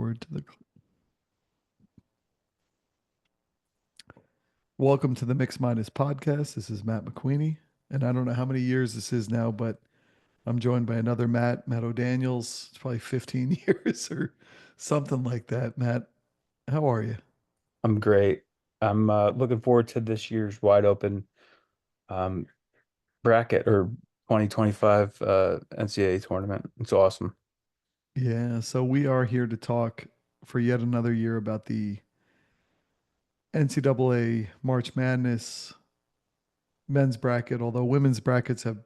Forward to the. Welcome to the Mix Minus podcast. This is Matt McQueeny, and I don't know how many years this is now, but I'm joined by another Matt O'Daniels. It's probably 15 years or something like that. Matt, how are you? I'm great. I'm looking forward to this year's wide open um, bracket or 2025 NCAA tournament. It's awesome. Yeah, so we are here to talk for yet another year about the NCAA March Madness men's bracket, although women's brackets have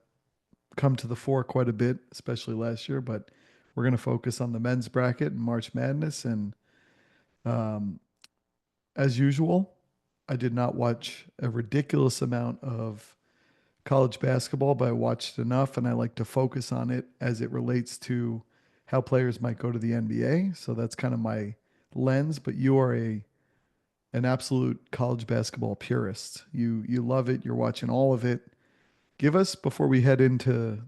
come to the fore quite a bit, especially last year, but we're going to focus on the men's bracket and March Madness. And um, as usual, I did not watch a ridiculous amount of college basketball, but I watched enough and I like to focus on it as it relates to how players might go to the NBA. So that's kind of my lens, but you are an absolute college basketball purist. You love it, you're watching all of it. Give us before we head into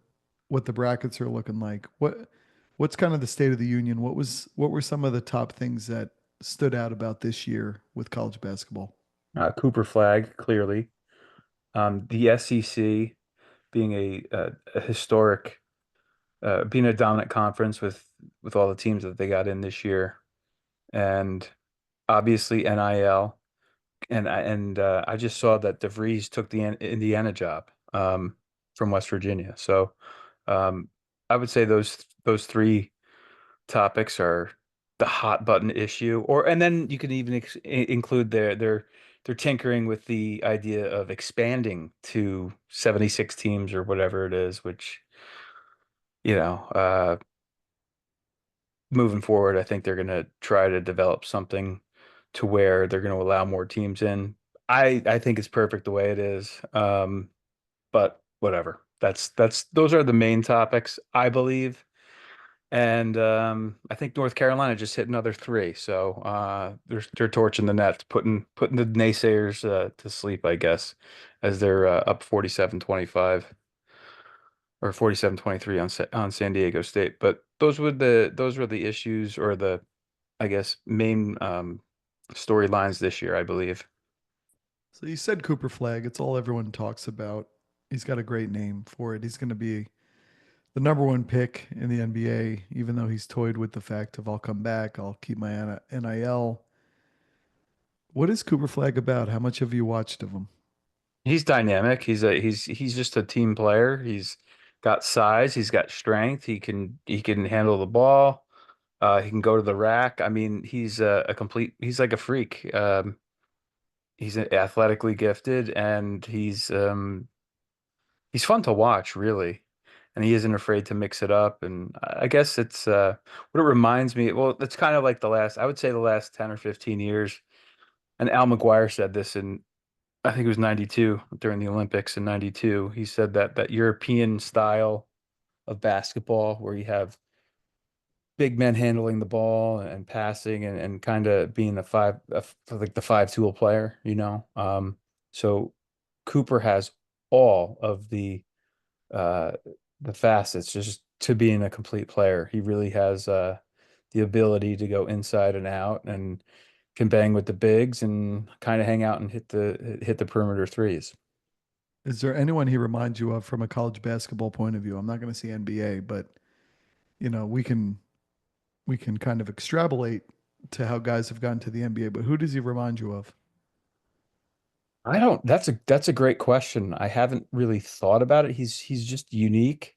what the brackets are looking like. What's kind of the state of the union? What were some of the top things that stood out about this year with college basketball? Cooper Flag, clearly. The SEC being a historic, being a dominant conference with all the teams that they got in this year, and obviously NIL. And I just saw that DeVries took the Indiana job from West Virginia. So um, I would say those three topics are the hot button issue, and then you can even include their tinkering with the idea of expanding to 76 teams or whatever it is, which you know, moving forward, I think they're going to try to develop something to where they're going to allow more teams in. I think it's perfect the way it is. But whatever. That's those are the main topics, I believe. And I think North Carolina just hit another three. So they're torching the nets, putting the naysayers to sleep, I guess, as they're up 47-25 or 47-23 on San Diego State. But those were the issues or the I guess main storylines this year, I believe. So you said Cooper Flag. It's all everyone talks about. He's got a great name for it. He's going to be the number one pick in the NBA, even though he's toyed with the fact of I'll come back, I'll keep my NIL. What is Cooper Flag about? How much have you watched of him? He's dynamic. He's just a team player. He's got size, he's got strength, he can handle the ball. He can go to the rack. I mean, he's like a freak. He's athletically gifted and he's fun to watch, really. And he isn't afraid to mix it up. And I guess it's what it reminds me, well, it's kind of like I would say the last 10 or 15 years. And Al McGuire said this in I think it was 92 during the Olympics in 92. He said that European style of basketball where you have big men handling the ball and passing and kind of being like the five tool player, you know. So Cooper has all of uh the facets just to being a complete player. He really has the ability to go inside and out and can bang with the bigs and kind of hang out and hit the perimeter threes. Is there anyone he reminds you of from a college basketball point of view? I'm not going to say NBA, but we can kind of extrapolate to how guys have gotten to the NBA. But who does he remind you of? I don't that's a great question. I haven't really thought about it. He's just unique.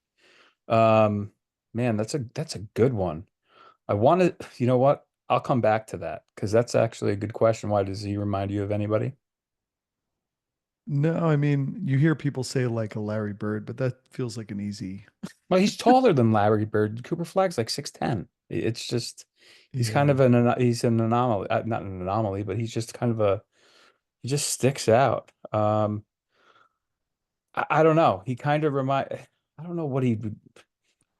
Um Man, that's a good one. I want to, you know what? I'll come back to that because that's actually a good question. Why does he remind you of anybody? No, I mean you hear people say like a Larry Bird, but that feels like an easy. Well, he's taller than Larry Bird. Cooper Flag's like 6'10". It's just he's kind Yeah. of he's an anomaly, not an anomaly, but he's just kind of he just sticks out. I don't know. He kind of I don't know what he would.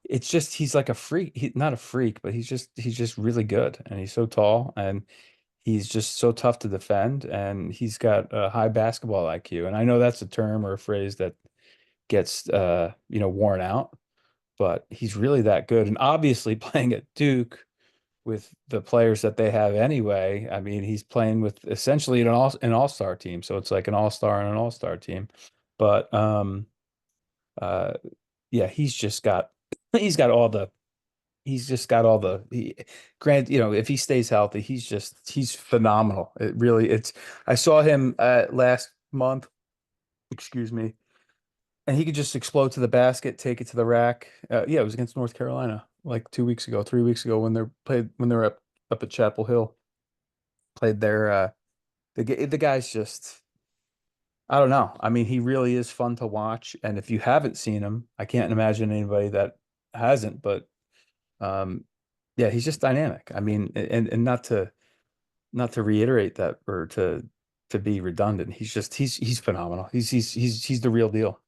It's just he's like a freak. Not a freak, but he's just really good, and he's so tall, and he's just so tough to defend, and he's got a high basketball IQ. And I know that's a term or a phrase that gets worn out, but he's really that good. And obviously playing at Duke, with the players that they have anyway. I mean, he's playing with essentially an all-star team, so it's like an all-star and an all-star team. But uh yeah, he's got all the he's just got all the grant, if he stays healthy, he's phenomenal. It really it's I saw him last month, excuse me, and he could just explode to the basket, take it to the rack. Yeah, it was against North Carolina like 2 weeks ago, 3 weeks ago when they're up at Chapel Hill, played there. The guy's just, I don't know. I mean, he really is fun to watch, and if you haven't seen him, I can't imagine anybody that hasn't. But um, yeah, he's just dynamic. I mean, and not to reiterate that or to be redundant. He's phenomenal. He's the real deal.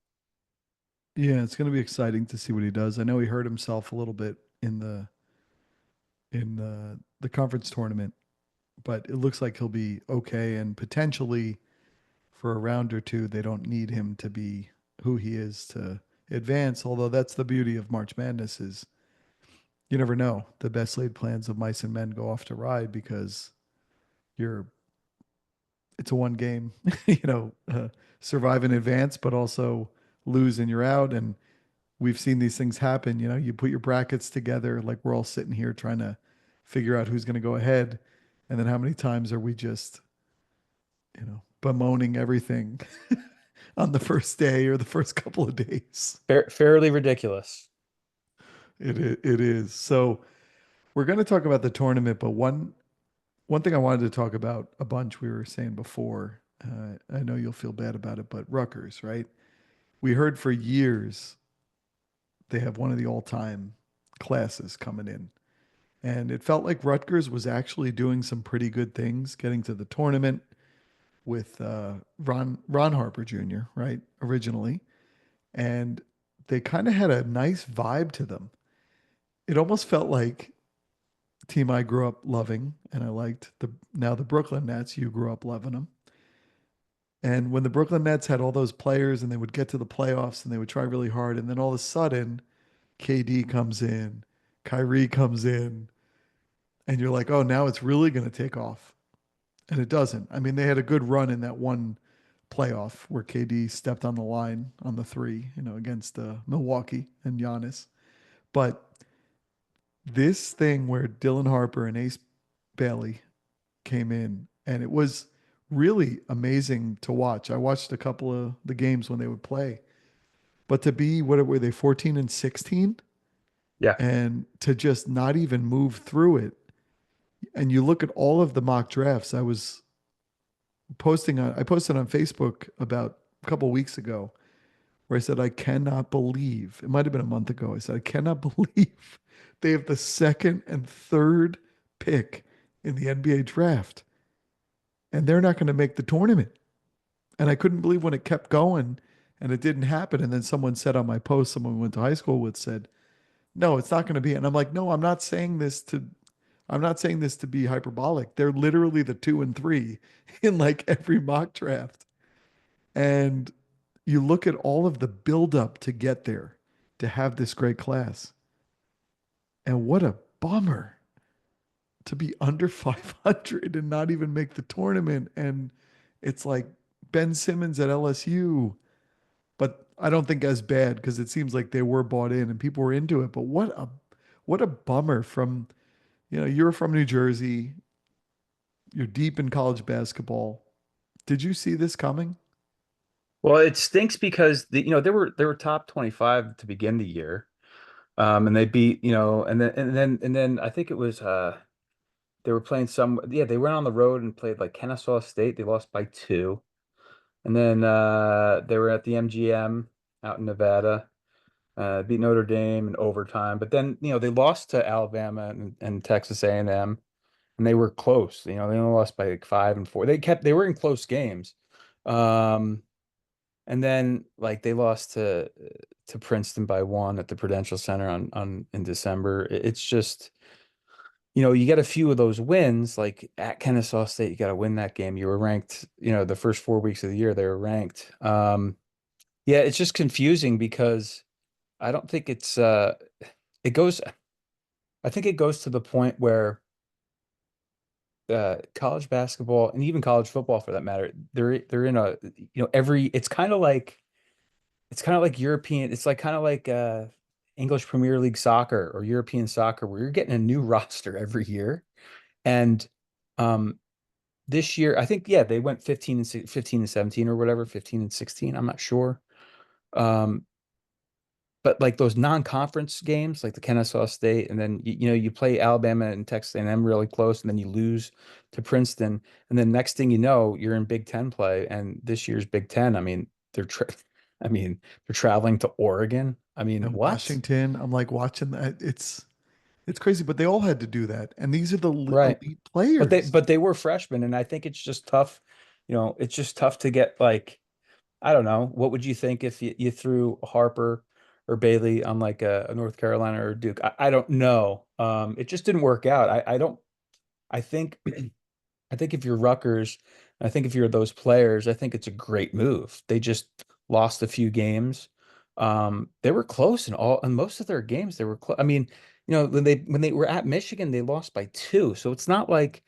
Yeah, it's going to be exciting to see what he does. I know he hurt himself a little bit in the conference tournament, but it looks like he'll be okay, and potentially for a round or two they don't need him to be who he is to advance, although that's the beauty of March Madness is you never know. The best laid plans of mice and men go off to ride because you're it's a one game, survive in advance, but also lose and you're out. And we've seen these things happen. You put your brackets together, like we're all sitting here trying to figure out who's going to go ahead. And then how many times are we just, bemoaning everything on the first day or the first couple of days? Fairly ridiculous. It is. So we're going to talk about the tournament, but one thing I wanted to talk about a bunch we were saying before, I know you'll feel bad about it, but Rutgers, right? We heard for years they have one of the all-time classes coming in. And it felt like Rutgers was actually doing some pretty good things, getting to the tournament with Ron Harper Jr., right? Originally. And they kind of had a nice vibe to them. It almost felt like a team I grew up loving, and I liked the Brooklyn Nets. You grew up loving them. And when the Brooklyn Nets had all those players and they would get to the playoffs and they would try really hard, and then all of a sudden, KD comes in, Kyrie comes in, and you're like, oh, now it's really going to take off. And it doesn't. I mean, they had a good run in that one playoff where KD stepped on the line on the three, against Milwaukee and Giannis. But this thing where Dylan Harper and Ace Bailey came in, and it was really amazing to watch. I watched a couple of the games when they would play, but to be, what were they, 14 and 16, Yeah. and to just not even move through it. And you look at all of the mock drafts. I posted on Facebook about a couple of weeks ago where I said, I cannot believe, it might have been a month ago. I said, I cannot believe they have the second and third pick in the NBA draft, and they're not going to make the tournament. And I couldn't believe when it kept going and it didn't happen. And then someone said on my post, someone we went to high school with said, no, it's not going to be. And I'm like, no, I'm not saying this to be hyperbolic. They're literally the 2 and 3 in like every mock draft. And you look at all of the buildup to get there, to have this great class. And what a bummer to be under 500 and not even make the tournament. And it's like Ben Simmons at LSU, but I don't think as bad because it seems like they were bought in and people were into it. But what a bummer from, you're from New Jersey, you're deep in college basketball. Did you see this coming? Well, it stinks because they were top 25 to begin the year. And they beat, and then I think it was they were playing they went on the road and played like Kennesaw State. They lost by 2. And then they were at the MGM out in Nevada, beat Notre Dame in overtime. But then, they lost to Alabama and Texas A&M, and they were close. They only lost by like 5 and 4. They were in close games. Um, and then like they lost to Princeton by 1 at the Prudential Center on in December. It's just, you get a few of those wins, like at Kennesaw State, you got to win that game. You were ranked, the first 4 weeks of the year, they were ranked. Yeah, it's just confusing because I don't think it goes, I think it goes to the point where college basketball and even college football for that matter, they're in a every it's kind of like European, it's like kind of like English Premier League soccer or European soccer where you're getting a new roster every year. And um this year, I think yeah, they went 15 and 17 or whatever, 15 and 16, I'm not sure. Um but like those non-conference games, like the Kennesaw State, and then you play Alabama and Texas A&M really close, and then you lose to Princeton, and then next thing you know, you're in Big Ten play. And this year's Big Ten, I mean, I mean, they're traveling to Oregon. I mean, And what? Washington, I'm like watching that. It's crazy, but they all had to do that. And these are the Right. elite But they players. but they were freshmen, and I think it's just tough. It's just tough to get like I don't know. What would you think if you threw Harper or Bailey on like a North Carolina or Duke? I don't know. It just didn't work out. I don't. I think I think if you're Rutgers, I think if you're those players, I think it's a great move. They just lost a few games. They were close in most of their games. They were close. I mean, when they were at Michigan, they lost by two. So it's not like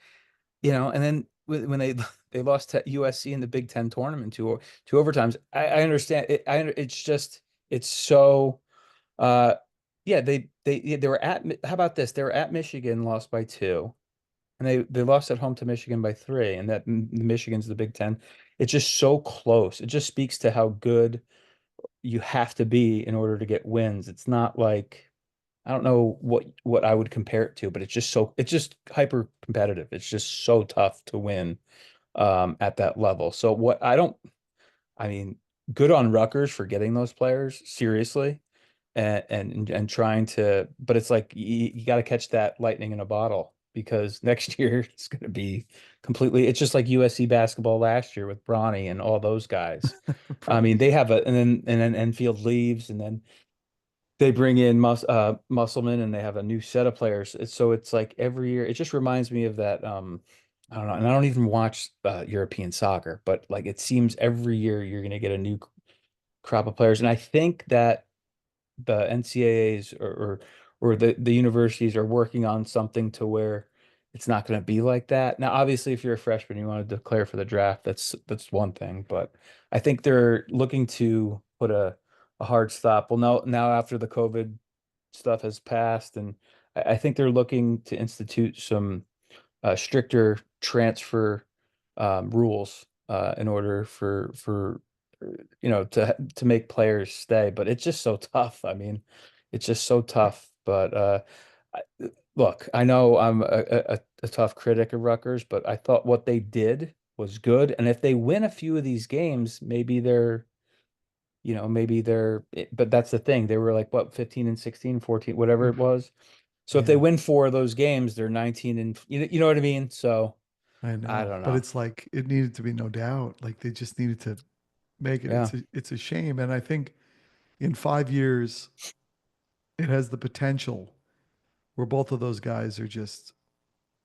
and then when they they lost to USC in the Big Ten tournament two overtimes. I understand it. It's just it's so yeah they were at how about this? They were at Michigan, lost by two, and they lost at home to Michigan by three, and that Michigan's the Big Ten. It's just so close. It just speaks to how good you have to be in order to get wins. It's not like I don't know what I would compare it to, but it's just hyper competitive. It's just so tough to win at that level. So what I don't I mean, good on Rutgers for getting those players seriously and trying to, but it's like you got to catch that lightning in a bottle because next year it's going to be it's just like USC basketball last year with Bronny and all those guys. I mean, Right. they have and then Enfield leaves and then they bring in Musselman and they have a new set of players. So it's like every year, it just reminds me of that. I don't know, and I don't even watch European soccer, but like it seems every year you're going to get a new crop of players, and I think that the NCAAs or the universities are working on something to where it's not going to be like that. Now, obviously, if you're a freshman, you want to declare for the draft. That's one thing, but I think they're looking to put a hard stop. Well, now after the COVID stuff has passed, and I think they're looking to institute some stricter transfer rules in order for to make players stay. But it's just so tough. I mean, it's just so tough. But look, I know I'm a tough critic of Rutgers, but I thought what they did was good. And if they win a few of these games, maybe but that's the thing. They were like, what, 15 and 16, 14, whatever it Oof. was. So if they Yeah, win four of those games, they're 19 and you know what I mean? So I I know. don't But know. it's like it needed to be no doubt. Like they just needed to make it. Yeah. It's a shame. And I think in 5 years, it has the potential where both of those guys are just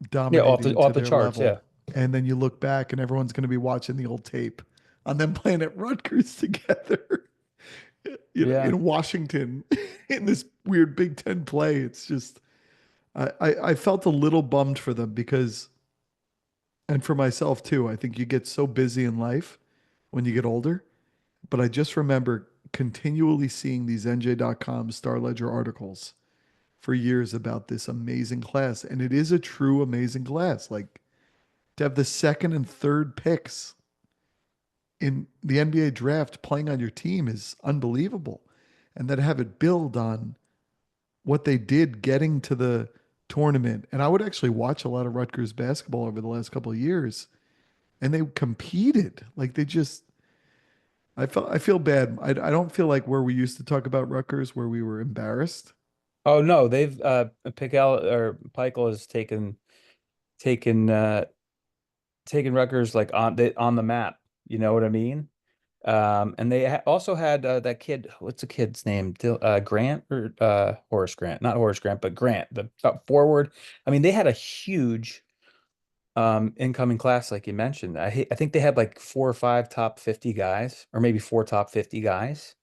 Yeah, dominating to off the their charts. Yeah. level. And then you look back and everyone's going to be watching the old tape on them playing at Rutgers together, Yeah. in Washington in this weird Big Ten play. It's just, I felt a little bummed for them because, and for myself too, I think you get so busy in life when you get older. But I just remember continually seeing these NJ.com Star Ledger articles for years about this amazing class. And it is a true amazing class. Like to have the second and third picks in the NBA draft playing on your team is unbelievable. And then have it build on what they did getting to the tournament. And I would actually watch a lot of Rutgers basketball over the last couple of years. And they competed. Like they just I feel bad. I don't feel like where we used to talk about Rutgers where we were embarrassed. Oh no, they've Pickell or Peichel has taken uh taken Rutgers like on the map. You know what I mean? And they ha also had that kid. What's the kid's name? Grant or Horace Grant? Not Horace Grant, but Grant, the forward. I mean, they had a huge incoming class, like you mentioned. I think they had like four or five top 50 guys, or maybe four top 50 guys.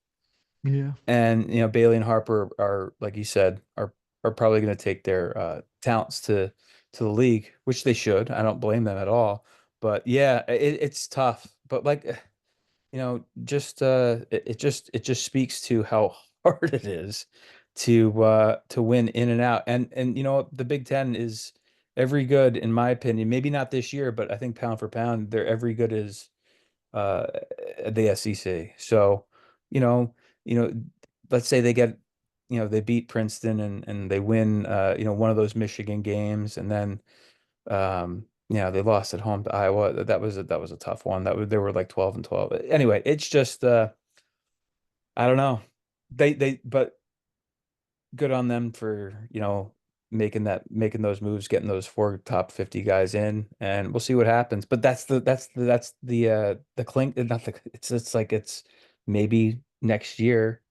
Yeah. And Bailey and Harper are, like you said, are probably going to take their talents to to the league, which they should. I don't blame them at all. But yeah, it's tough. But like just it just speaks to how hard it is to win in and out. And the Big Ten is every good in my opinion. Maybe not this year, but I think pound for pound, they're every good as uh the SEC. So, you know, you know, let's say they get, they beat Princeton and they win one of those Michigan games, and then they lost at home to Iowa. That was a tough one. They were like 12 and 12. Anyway, it's just I don't know. But good on them for, making those moves, getting those four top 50 guys in, and we'll see what happens. But that's the clink, not the it's like it's maybe next year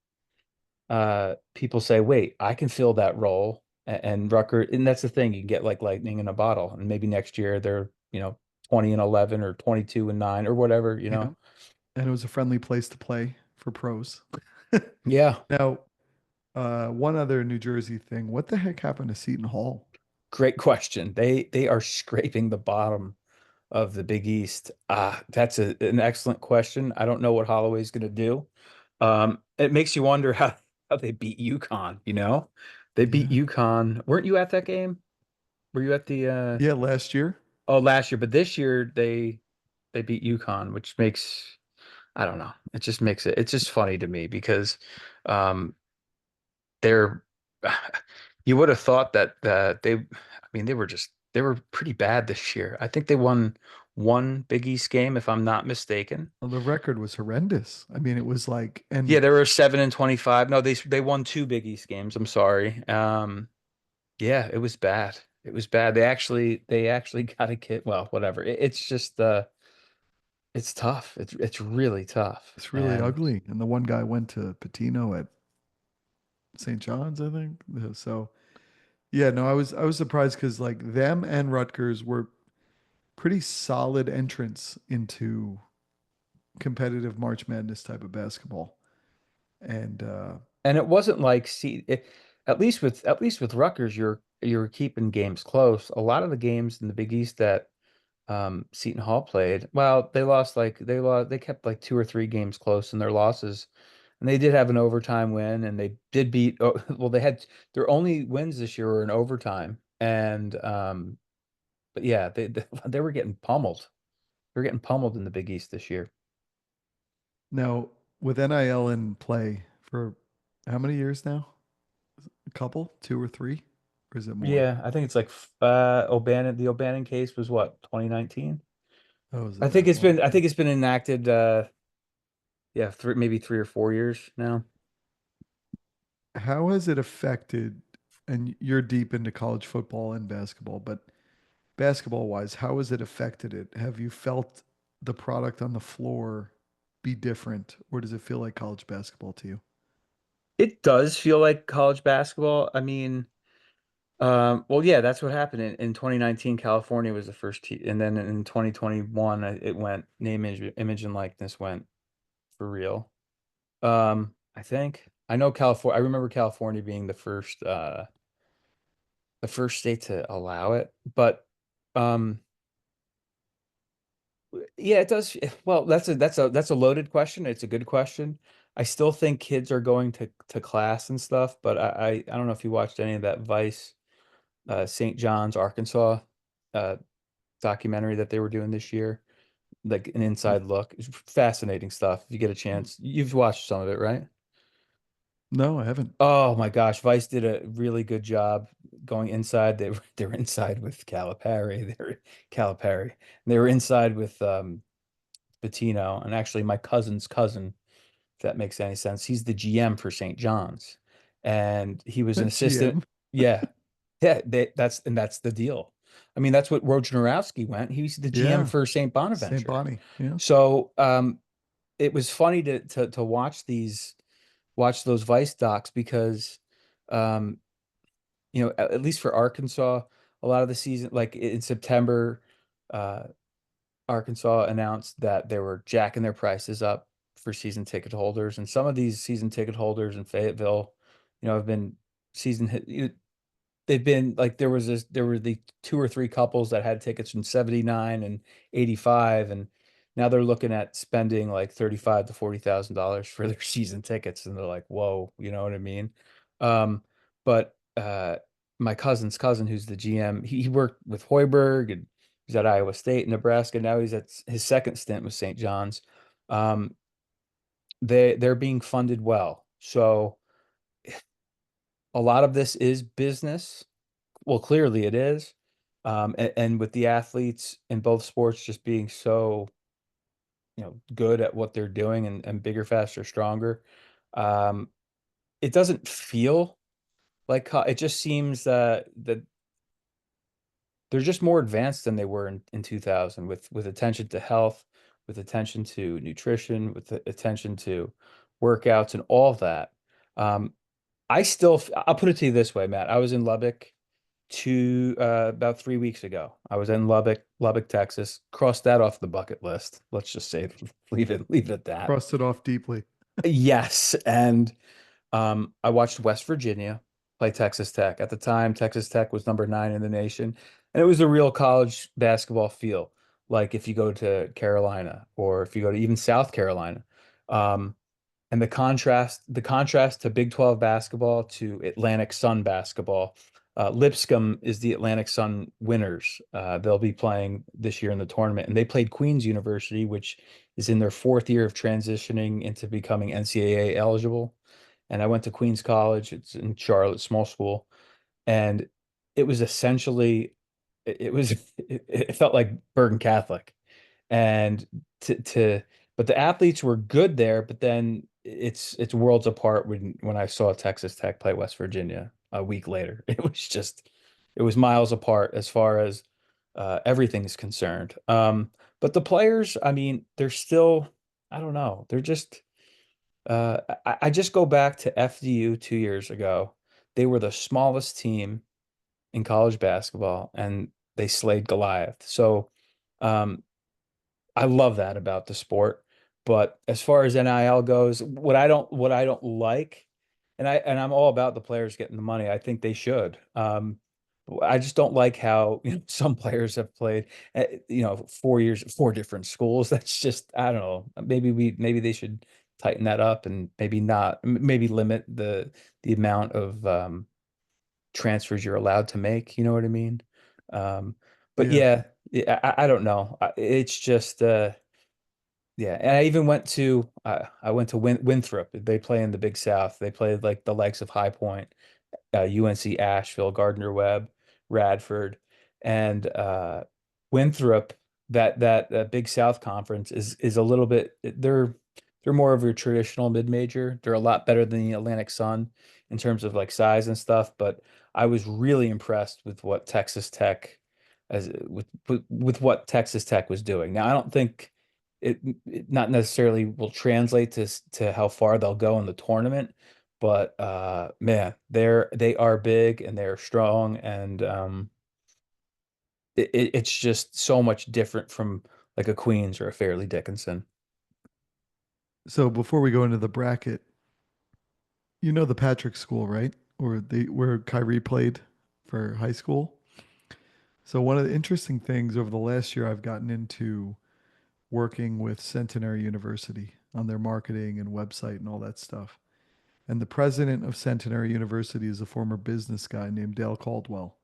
people say, wait, I can fill that role. And Rucker, and that's the thing, you can get like lightning in a bottle, and maybe next year they're 20 and 11 or 22 and 9 or whatever, Yeah. And it was a friendly place to play for pros. Yeah. Now, one other New Jersey thing. What the heck happened to Seton Hall? Great question. They are scraping the bottom of the Big East. That's an excellent question. I don't know what Holloway's going to do. It makes you wonder how they beat UConn. They beat Yeah. UConn. Weren't you at that game? Were you at the Yeah, last year. oh, last year, but this year they beat UConn, which makes, I don't know. It's just funny to me because um they're you would have thought that I mean they were pretty bad this year. I think they won one Big East game if I'm not mistaken. Well, the record was horrendous. I mean, it was like, Yeah, and they were 7 and 25. No, they won two Big East games. I'm sorry. Yeah, it was bad. It was bad. They actually got a kid. Well, whatever. It's just it's tough. It's really tough. it's really And ugly. And the one guy went to Patino at St. John's, I think. So yeah, no, I was surprised because like them and Rutgers were pretty solid entrants into competitive March Madness type of basketball. And and it wasn't like, see, at least with Rutgers, you're keeping games close. A lot of the games in the Big East that Seton Hall played, well, they kept like two or three games close in their losses. And they did have an overtime win, and they did beat, oh, well, they had their only wins this year were in overtime. And but yeah, they were getting pummeled. They were getting pummeled in the Big East this year. now with NIL in play for how many years now? A couple, two or three, or is it more? Yeah, I think it's like the O'Bannon case was what, 2019? Oh, is I it think that it's long? been I think it's been enacted yeah, maybe 3 or 4 years now. How has it affected? And you're deep into college football and basketball, but basketball wise, how has it affected it? Have you felt the product on the floor be different, or does it feel like college basketball to you? It does feel like college basketball. I mean, well, yeah, that's what happened in 2019. California was the first and then in 2021, it went image and likeness went for real. I think I know California. I remember California being the first state to allow it, but um, yeah, it does. Well, that's a loaded question. It's a good question. I still think kids are going to class and stuff, but I don't know if you watched any of that Vice St. John's, Arkansas uh, documentary that they were doing this year, like an inside look. It's fascinating stuff. If you get a chance, you've watched some of it, right? No, I haven't. Oh my gosh, Vice did a really good job going inside. They were inside with Calipari. They were Calipari. They were inside with Bettino, and actually my cousin's cousin, if that makes any sense. He's the GM for St. John's, and he was an assistant. GM. Yeah, yeah, that's the deal. I mean, that's what Wojnarowski went. He was the GM Yeah. for St. St. Bonaventure. Bonnie. Yeah. So it was funny to watch those Vice docs because um, at least for Arkansas, a lot of the season, like in September, uh, Arkansas announced that they were jacking their prices up for season ticket holders, and some of these season ticket holders in Fayetteville, have been season hit. they've been like there were the two or three couples that had tickets from 79 and 85, and now they're looking at spending like 35 to $40,000 for their season tickets, and they're like, whoa, you know what I mean? But my cousin's cousin, who's the GM, he worked with Hoiberg, and he's at Iowa State, Nebraska. Now he's at his second stint with St. John's. Um, they're being funded well. So a lot of this is business. Well, clearly it is. And with the athletes in both sports just being so, good at what they're doing, and bigger, faster, stronger, um, it doesn't feel like it just seems that they're just more advanced than they were in 2000, with attention to health, with attention to nutrition, with attention to workouts and all of that. Um, I'll put it to you this way, Matt. I was in Lubbock about 3 weeks ago. I was in Lubbock, Texas. Crossed that off the bucket list. Let's just say, leave it at that. Crossed it off deeply. Yes, and I watched West Virginia play Texas Tech. At the time, Texas Tech was number 9 in the nation, and it was a real college basketball feel, like if you go to Carolina or if you go to even South Carolina. Um, and the contrast to Big 12 basketball to Atlantic Sun basketball. Lipscomb is the Atlantic Sun winners. They'll be playing this year in the tournament, and they played Queens University, which is in their fourth year of transitioning into becoming NCAA eligible. And I went to Queens College. It's in Charlotte, small school, and it was essentially, it was it felt like Bergen Catholic, and to but the athletes were good there, but then it's worlds apart when I saw Texas Tech play West Virginia a week later. It was miles apart as far as everything is concerned. But the players, I mean, they're still, I don't know, they're just I just go back to FDU 2 years ago. They were the smallest team in college basketball, and they slayed Goliath. So um, I love that about the sport. But as far as NIL goes, what I don't like, and I'm all about the players getting the money. I think they should. I just don't like how, some players have played, 4 years at 4 different schools. That's just, I don't know. Maybe they should tighten that up, and maybe not, maybe limit the amount of transfers you're allowed to make. You know what I mean? Um, but Yeah. yeah, I don't know. It's just yeah. And I went to Winthrop. They play in the Big South. They played like the likes of High Point, UNC Asheville, Gardner Webb, Radford, and Winthrop. That Big South conference is a little bit. They're more of your traditional mid-major. They're a lot better than the Atlantic Sun in terms of like size and stuff. But I was really impressed with what Texas Tech with what Texas Tech was doing. Now I don't think it not necessarily will translate to how far they'll go in the tournament, but man, they are big and they're strong, and it's just so much different from like a Queens or a Fairleigh Dickinson. So before we go into the bracket, you know the Patrick School, right? Where Kyrie played for high school. So one of the interesting things over the last year, I've gotten into working with Centenary University on their marketing and website and all that stuff. And the president of Centenary University is a former business guy named Dale Caldwell,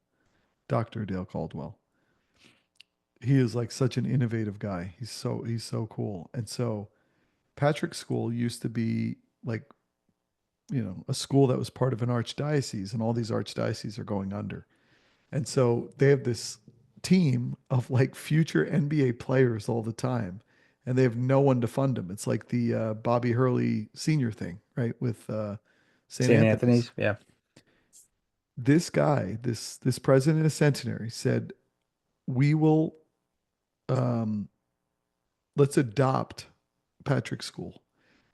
Dr. Dale Caldwell. He is like such an innovative guy. He's so cool. And so Patrick School used to be like, a school that was part of an archdiocese, and all these archdioceses are going under. And so they have this team of like future NBA players all the time, and they have no one to fund them. It's like the Bobby Hurley senior thing, right? With St. St. Anthony's. Anthony's, yeah. This guy, this president of Centenary, said, "We will um, let's adopt Patrick School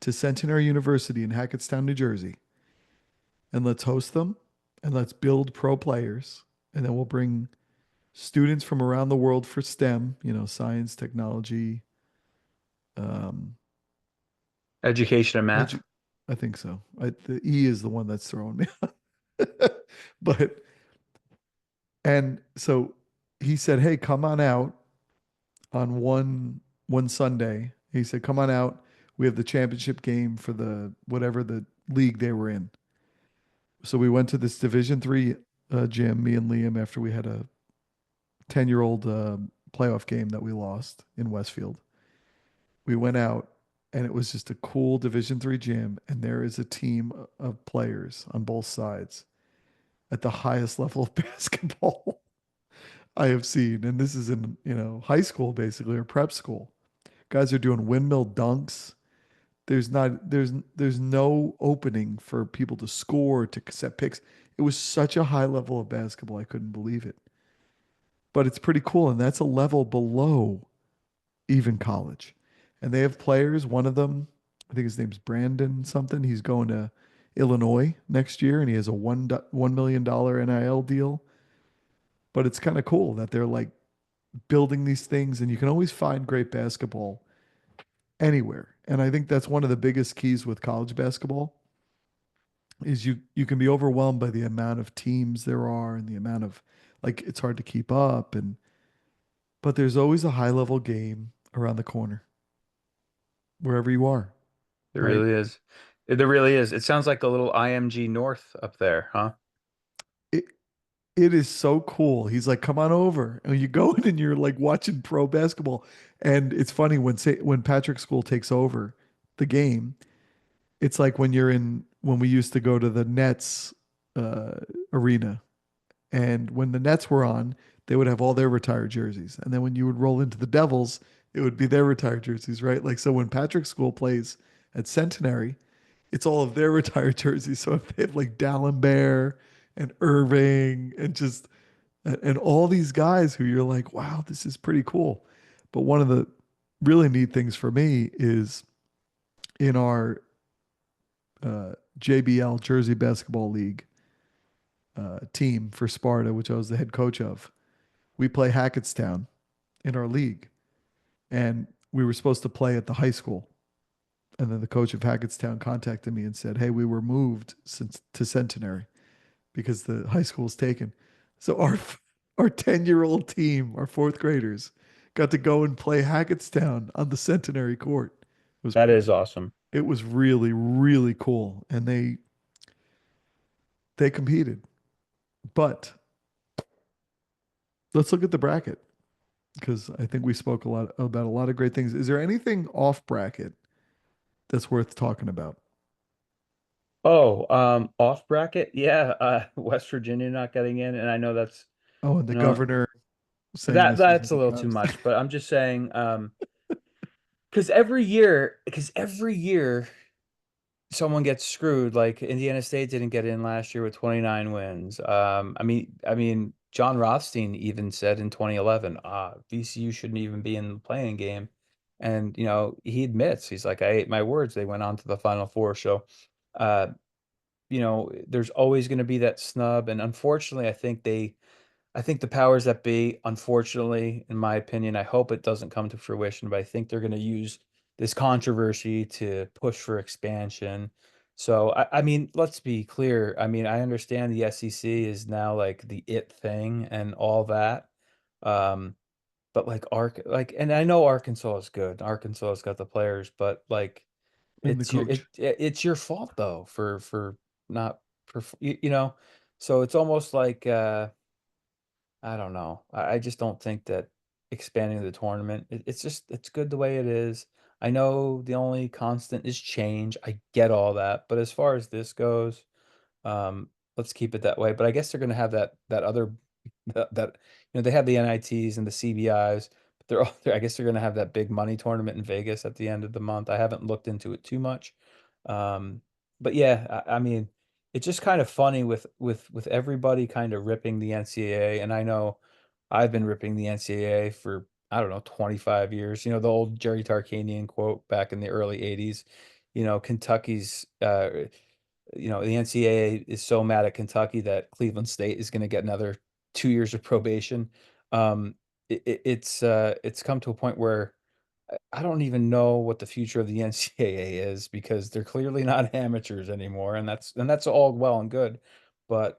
to Centenary University in Hackettstown, New Jersey, and let's host them, and let's build pro players, and then we'll bring students from around the world for STEM, science, technology, um, Education and math. edu- I think so. The E is the one that's throwing me. But And so he said, "Hey, come on out on one Sunday." He said, "Come on out. We have the championship game for the whatever the league they were in." So we went to this Division 3 gym, me and Liam, after we had a 10-year-old playoff game that we lost in Westfield. We went out and it was just a cool Division 3 gym, and there is a team of players on both sides at the highest level of basketball I have seen. And this is in, high school basically, or prep school. Guys are doing windmill dunks. There's no opening for people to score, to set picks. It was such a high level of basketball, I couldn't believe it. But it's pretty cool, and that's a level below even college. And they have players. One of them, I think his name's Brandon something. He's going to Illinois next year, and he has a $1 million NIL deal. But it's kind of cool that they're like building these things, and you can always find great basketball anywhere. And I think that's one of the biggest keys with college basketball is you can be overwhelmed by the amount of teams there are and the amount of, like, it's hard to keep up, and but there's always a high level game around the corner wherever you are, There right? really is. There really is. It sounds like a little IMG North up there, huh? It it is so cool. He's like, "Come on over." And you go in and you're like watching pro basketball. And it's funny when Patrick School takes over the game, it's like when we used to go to the Nets arena. And when the Nets were on, they would have all their retired jerseys. And then when you would roll into the Devils, it would be their retired jerseys, right? Like, so when Patrick School plays at Centenary, it's all of their retired jerseys. So if they have like D'Alembert and Irving and just and all these guys who you're like, wow, this is pretty cool. But one of the really neat things for me is in our JBL Jersey Basketball League team for Sparta, which I was the head coach of. We play Hackettstown in our league, and we were supposed to play at the high school. And then the coach of Hackettstown contacted me and said, "Hey, we were moved since to Centenary because the high school is taken." So our 10-year-old team, our fourth graders, got to go and play Hackettstown on the Centenary court. That is awesome. It was really, really cool. And they competed. But let's look at the bracket because I think we spoke a lot about a lot of great things. Is there anything off bracket that's worth talking about? Oh, off bracket? Yeah, West Virginia not getting in, and I know that's, Oh, and the you know, governor saying that this was that's a not little too just. much, but I'm just saying, because every year someone gets screwed. Like Indiana State didn't get in last year with 29 wins. I mean, John Rothstein even said in 2011, VCU shouldn't even be in the playing game. And, he admits, he's like, I ate my words. They went on to the Final Four. So, uh, there's always going to be that snub. And unfortunately, I think the powers that be, unfortunately, in my opinion, I hope it doesn't come to fruition, but I think they're going to use this controversy to push for expansion. So, I mean, let's be clear. I mean, I understand the SEC is now like the it thing and all that. Um, but like and I know Arkansas is good. Arkansas has got the players, but like And the coach. it's your fault though for not for so it's almost like I don't know. I just don't think that expanding the tournament, it's good the way it is. I know the only constant is change. I get all that. But as far as this goes, let's keep it that way. But I guess they're gonna have that other that they have the NITs and the CBIs, but I guess they're gonna have that big money tournament in Vegas at the end of the month. I haven't looked into it too much. Um, but yeah, I mean, it's just kind of funny with everybody kind of ripping the NCAA, and I know I've been ripping the NCAA for I don't know 25 years. The old Jerry Tarkanian quote back in the early 80s. Kentucky's the NCAA is so mad at Kentucky that Cleveland State is going to get another 2 years of probation. It's come to a point where I don't even know what the future of the NCAA is because they're clearly not amateurs anymore, and that's all well and good, but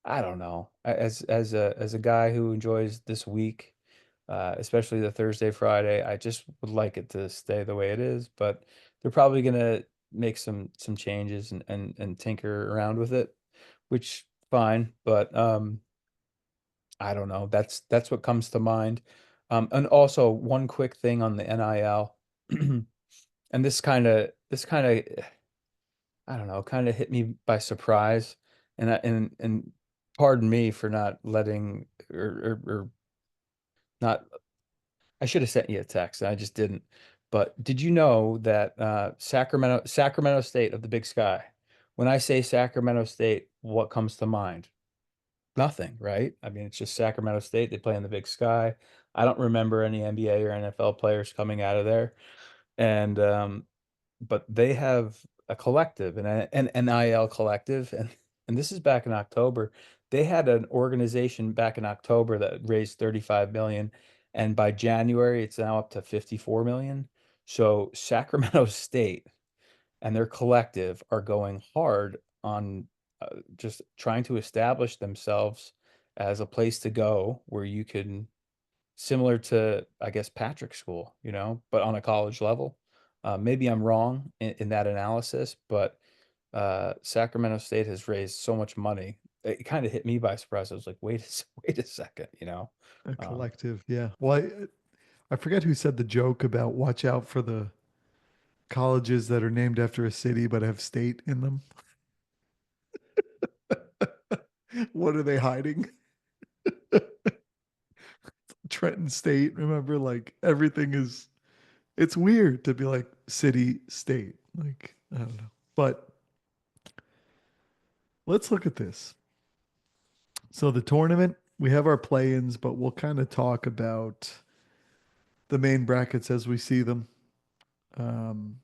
I don't know. As a guy who enjoys this week, especially the Thursday, Friday, I just would like it to stay the way it is. But they're probably gonna make some changes and tinker around with it, which fine. But I don't know. That's what comes to mind. And also one quick thing on the NIL, and this kind of I don't know, kind of hit me by surprise. And pardon me for not letting or not I should have sent you a text. I just didn't. But did you know that Sacramento State of the Big Sky? When I say Sacramento State, what comes to mind? Nothing, right? I mean, it's just Sacramento State. They play in the Big Sky. I don't remember any NBA or NFL players coming out of there. And but they have a collective, an NIL collective, and this is back in October. They had an organization back in October that raised 35 million, and by January it's now up to 54 million. So Sacramento State and their collective are going hard on just trying to establish themselves as a place to go where you can similar to, I guess, Patrick School, but on a college level. Maybe I'm wrong in that analysis, but Sacramento State has raised so much money. It kind of hit me by surprise. I was like, wait a second, A Um, collective, yeah. Well, I forget who said the joke about watch out for the colleges that are named after a city but have state in them. What are they hiding? Trenton State, remember, like everything is, it's weird to be like city, state. Like, I don't know. But let's look at this. So the tournament, we have our play-ins, but we'll kind of talk about the main brackets as we see them. Um,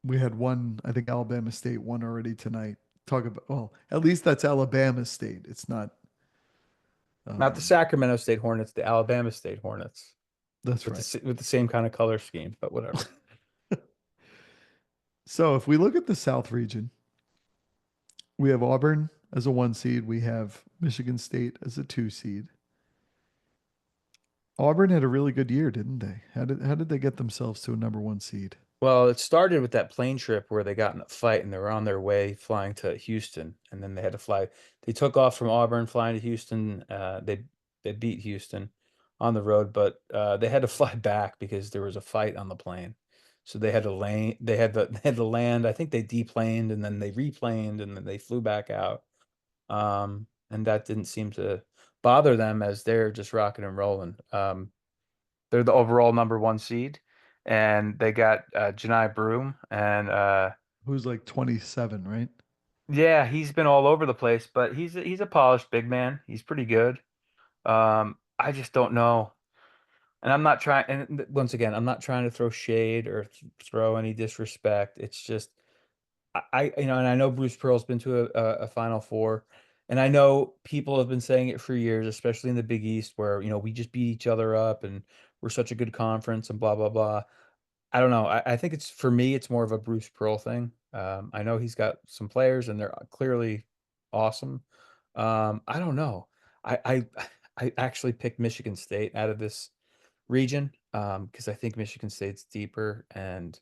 we had one, I think Alabama State won already tonight. Talk about, well, at least that's Alabama State. It's not, Not the um, Sacramento State Hornets, the Alabama State Hornets that's with right. with the same kind of color scheme, but whatever. So if we look at the South region, we have Auburn as a 1 seed. We have Michigan State as a 2 seed. Auburn had a really good year, didn't they? How did they get themselves to a number 1 seed? Well, it started with that plane trip where they got in a fight and they were on their way flying to Houston, and then they had to fly. They took off from Auburn, flying to Houston. They beat Houston on the road, but they had to fly back because there was a fight on the plane. So they had to land. They had to land. I think they deplaned and then they replaned and then they flew back out. And that didn't seem to bother them as they're just rocking and rolling. They're the overall number 1 seed, and they got Janai Broom, and Who's like 27, right? yeah, he's been all over the place, but he's a polished big man. He's pretty good. I just don't know, and I'm not trying. And once again, I'm not trying to throw shade or throw any disrespect. It's just and I know Bruce Pearl's been to a Final Four, and I know people have been saying it for years, especially in the Big East, where we just beat each other up and we're such a good conference and blah blah blah. I don't know. I think it's for me, it's more of a Bruce Pearl thing. I know he's got some players and they're clearly awesome. I don't know. I actually picked Michigan State out of this region because I think Michigan State's deeper and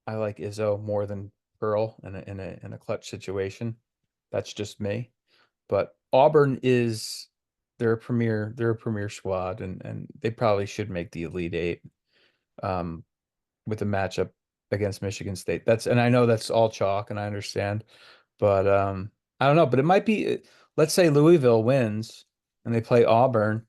I like Izzo more than Pearl in a clutch situation. That's just me. But Auburn is they're a premier squad and they probably should make the Elite Eight. Um, with a matchup against Michigan State. And I know that's all chalk and I understand, but I don't know, but it might be let's say Louisville wins and they play Auburn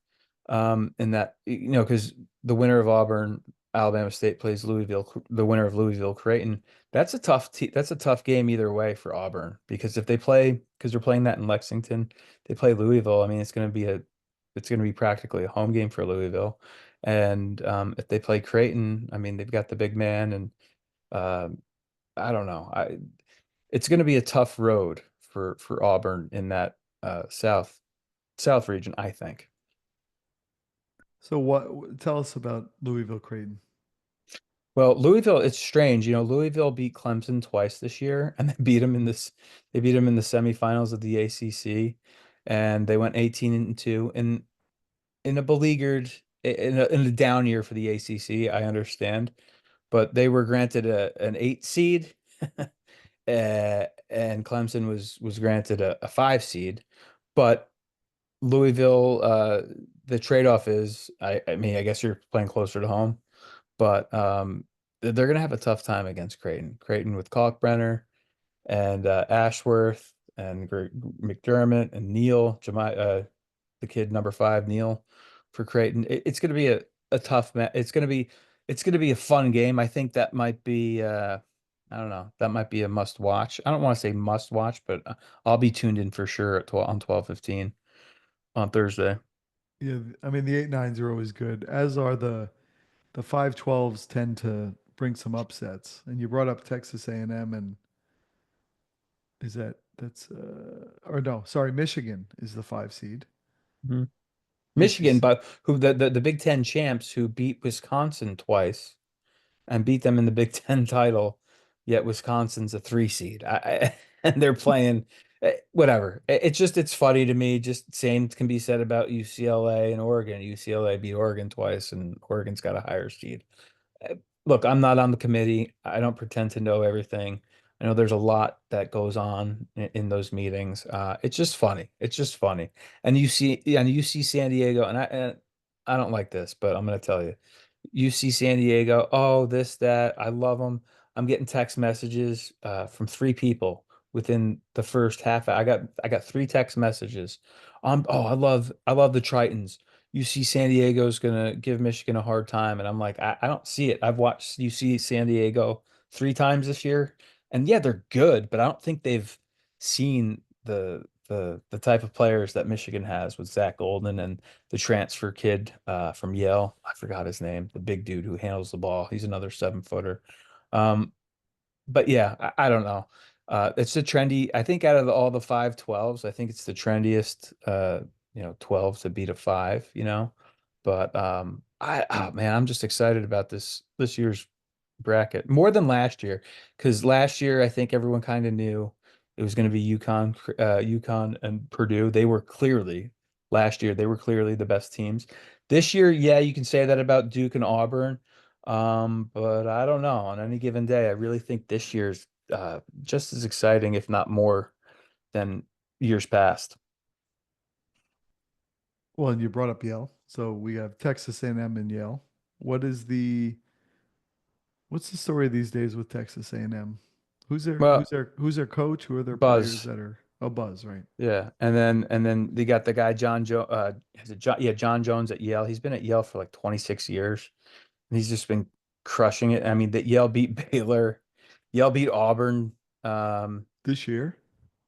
in that because the winner of Auburn Alabama State plays Louisville, the winner of Louisville Creighton. That's a tough game either way for Auburn because if they play because they're playing that in Lexington, they play Louisville. I mean, it's going to be practically a home game for Louisville. And if they play Creighton, I mean, they've got the big man, and um, I don't know. It's going to be a tough road for Auburn in that South region, I think. So what? Tell us about Louisville Creighton. Well, Louisville, it's strange. Louisville beat Clemson twice this year, and they beat them in the semifinals of the ACC, and they went 18-2. And in a beleaguered, in a down year for the ACC, I understand, but they were granted an 8 seed, and Clemson was granted a 5 seed. But Louisville, the trade-off is, I mean, I guess you're playing closer to home, but they're gonna have a tough time against Creighton. Creighton with Kalkbrenner and Ashworth and McDermott and Neal, the kid number 5, Neal for Creighton. It's gonna be a tough match. It's gonna be a fun game. I think that might be I don't know. That might be a must watch. I don't want to say must watch, but I'll be tuned in for sure at 12 on 12:15 on Thursday. Yeah, I mean the 8-9s are always good, as are the 5-12s tend to bring some upsets. And you brought up Texas A&M, and is that's or no, sorry, Michigan is the 5 seed. Mhm. Michigan, UCC. but who the Big Ten champs who beat Wisconsin twice and beat them in the Big Ten title, yet Wisconsin's a 3 seed. And they're playing whatever. It's funny to me. Just same can be said about UCLA and Oregon. UCLA beat Oregon twice, and Oregon's got a higher seed. Uh, Look, I'm not on the committee. I don't pretend to know everything. I know there's a lot that goes on in those meetings. It's just funny. It's just funny. And you see San Diego, and I don't like this, but I'm going to tell you. You see San Diego, oh, this, that. I love them. I'm getting text messages from 3 people within the first half. I got 3 text messages. Oh, I love the Tritons. UC San Diego's gonna give Michigan a hard time, and I'm like, I don't see it. I've watched UC San Diego 3 times this year, and yeah, they're good, but I don't think they've seen the type of players that Michigan has with Zach Golden and the transfer kid from Yale. I forgot his name, the big dude who handles the ball. He's another 7-footer. Um, but yeah, I don't know. It's the trendy. I think out of all the 5-12s, I think it's the trendiest. 12 to beat a 5. But oh man, I'm just excited about this year's bracket more than last year, because last year I think everyone kind of knew it was going to be UConn and Purdue. Last year they were clearly the best teams. This year, yeah, you can say that about Duke and Auburn. But I don't know. On any given day, I really think this year's just as exciting, if not more, than years past. Well, and you brought up Yale. So we have Texas A&M and M and Yale. What is what's the story these days with Texas A&M? Well, Who's their coach? Who are their players Buzz, that are oh Buzz, right? yeah, and then they got the guy John is it John, yeah, John Jones at Yale. He's been at Yale for like 26 years, and he's just been crushing it. I mean, that Yale beat Baylor, Yale beat Auburn. Um, This year?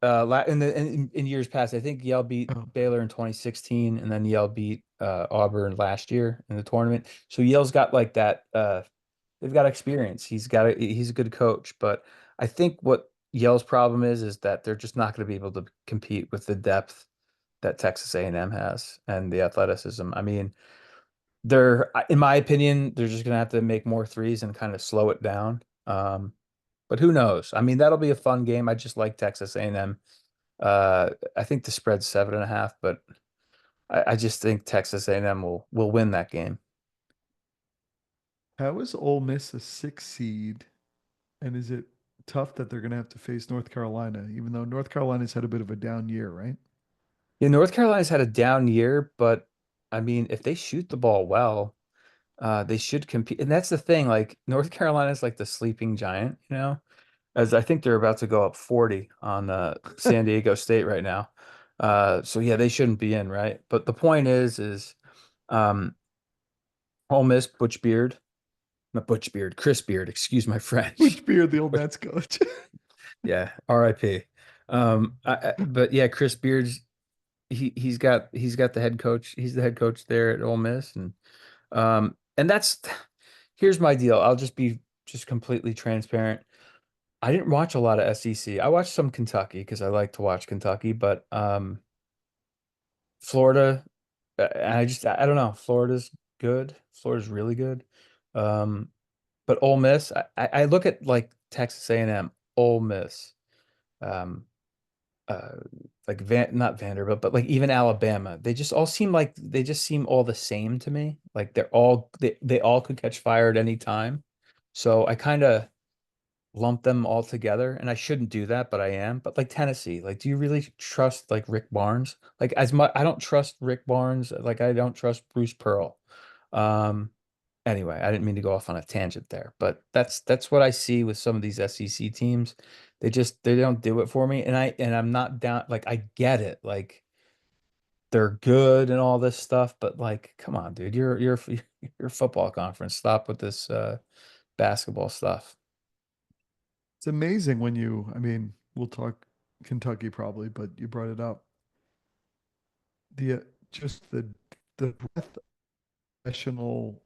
in years past, I think Yale beat Oh, Baylor in 2016, and then Yale beat Auburn last year in the tournament. So Yale's got like that. They've got experience. He's a good coach, but I think what Yale's problem is that they're just not going to be able to compete with the depth that Texas A&M has and the athleticism. I mean, in my opinion, they're just going to have to make more threes and kind of slow it down. But who knows? I mean, that'll be a fun game. I just like Texas A&M. I think the spread's 7.5, but I just think Texas A&M will win that game. how is Ole Miss a 6 seed? And is it tough that they're going to have to face North Carolina, even though North Carolina's had a bit of a down year, right? Yeah, North Carolina's had a down year, but I mean, if they shoot the ball well, they should compete. And that's the thing, like North Carolina's like the sleeping giant, as I think they're about to go up 40 on San Diego State right now. So yeah, they shouldn't be in, right? But the point is um, Ole Miss, Butch Beard, not Butch Beard, Chris Beard, excuse my French. Which beard the old Nets coach? Yeah, RIP. But yeah, Chris Beard's he's got the head coach. He's the head coach there at Ole Miss, and that's here's my deal. I'll just be just completely transparent. I didn't watch a lot of SEC. I watched some Kentucky because I like to watch Kentucky, but Florida, I don't know. Florida's good. Florida's really good. Um, But Ole Miss, I look at like Texas A&M, Ole Miss, um, uh, like not Vanderbilt, but like even Alabama. They just all seem like they just seem all the same to me. Like they all could catch fire at any time. So I kind of lump them all together, and I shouldn't do that, but I am. But like Tennessee, like, do you really trust like Rick Barnes? Like as much, I don't trust Rick Barnes. Like I don't trust Bruce Pearl. Um, Anyway, I didn't mean to go off on a tangent there, but that's what I see with some of these SEC teams. They don't do it for me, and I'm not down. Like I get it, like they're good and all this stuff, but like, come on, dude, you're a football conference. Stop with this basketball stuff. It's amazing when you, I mean, we'll talk Kentucky probably, but you brought it up. Just the breadth of professional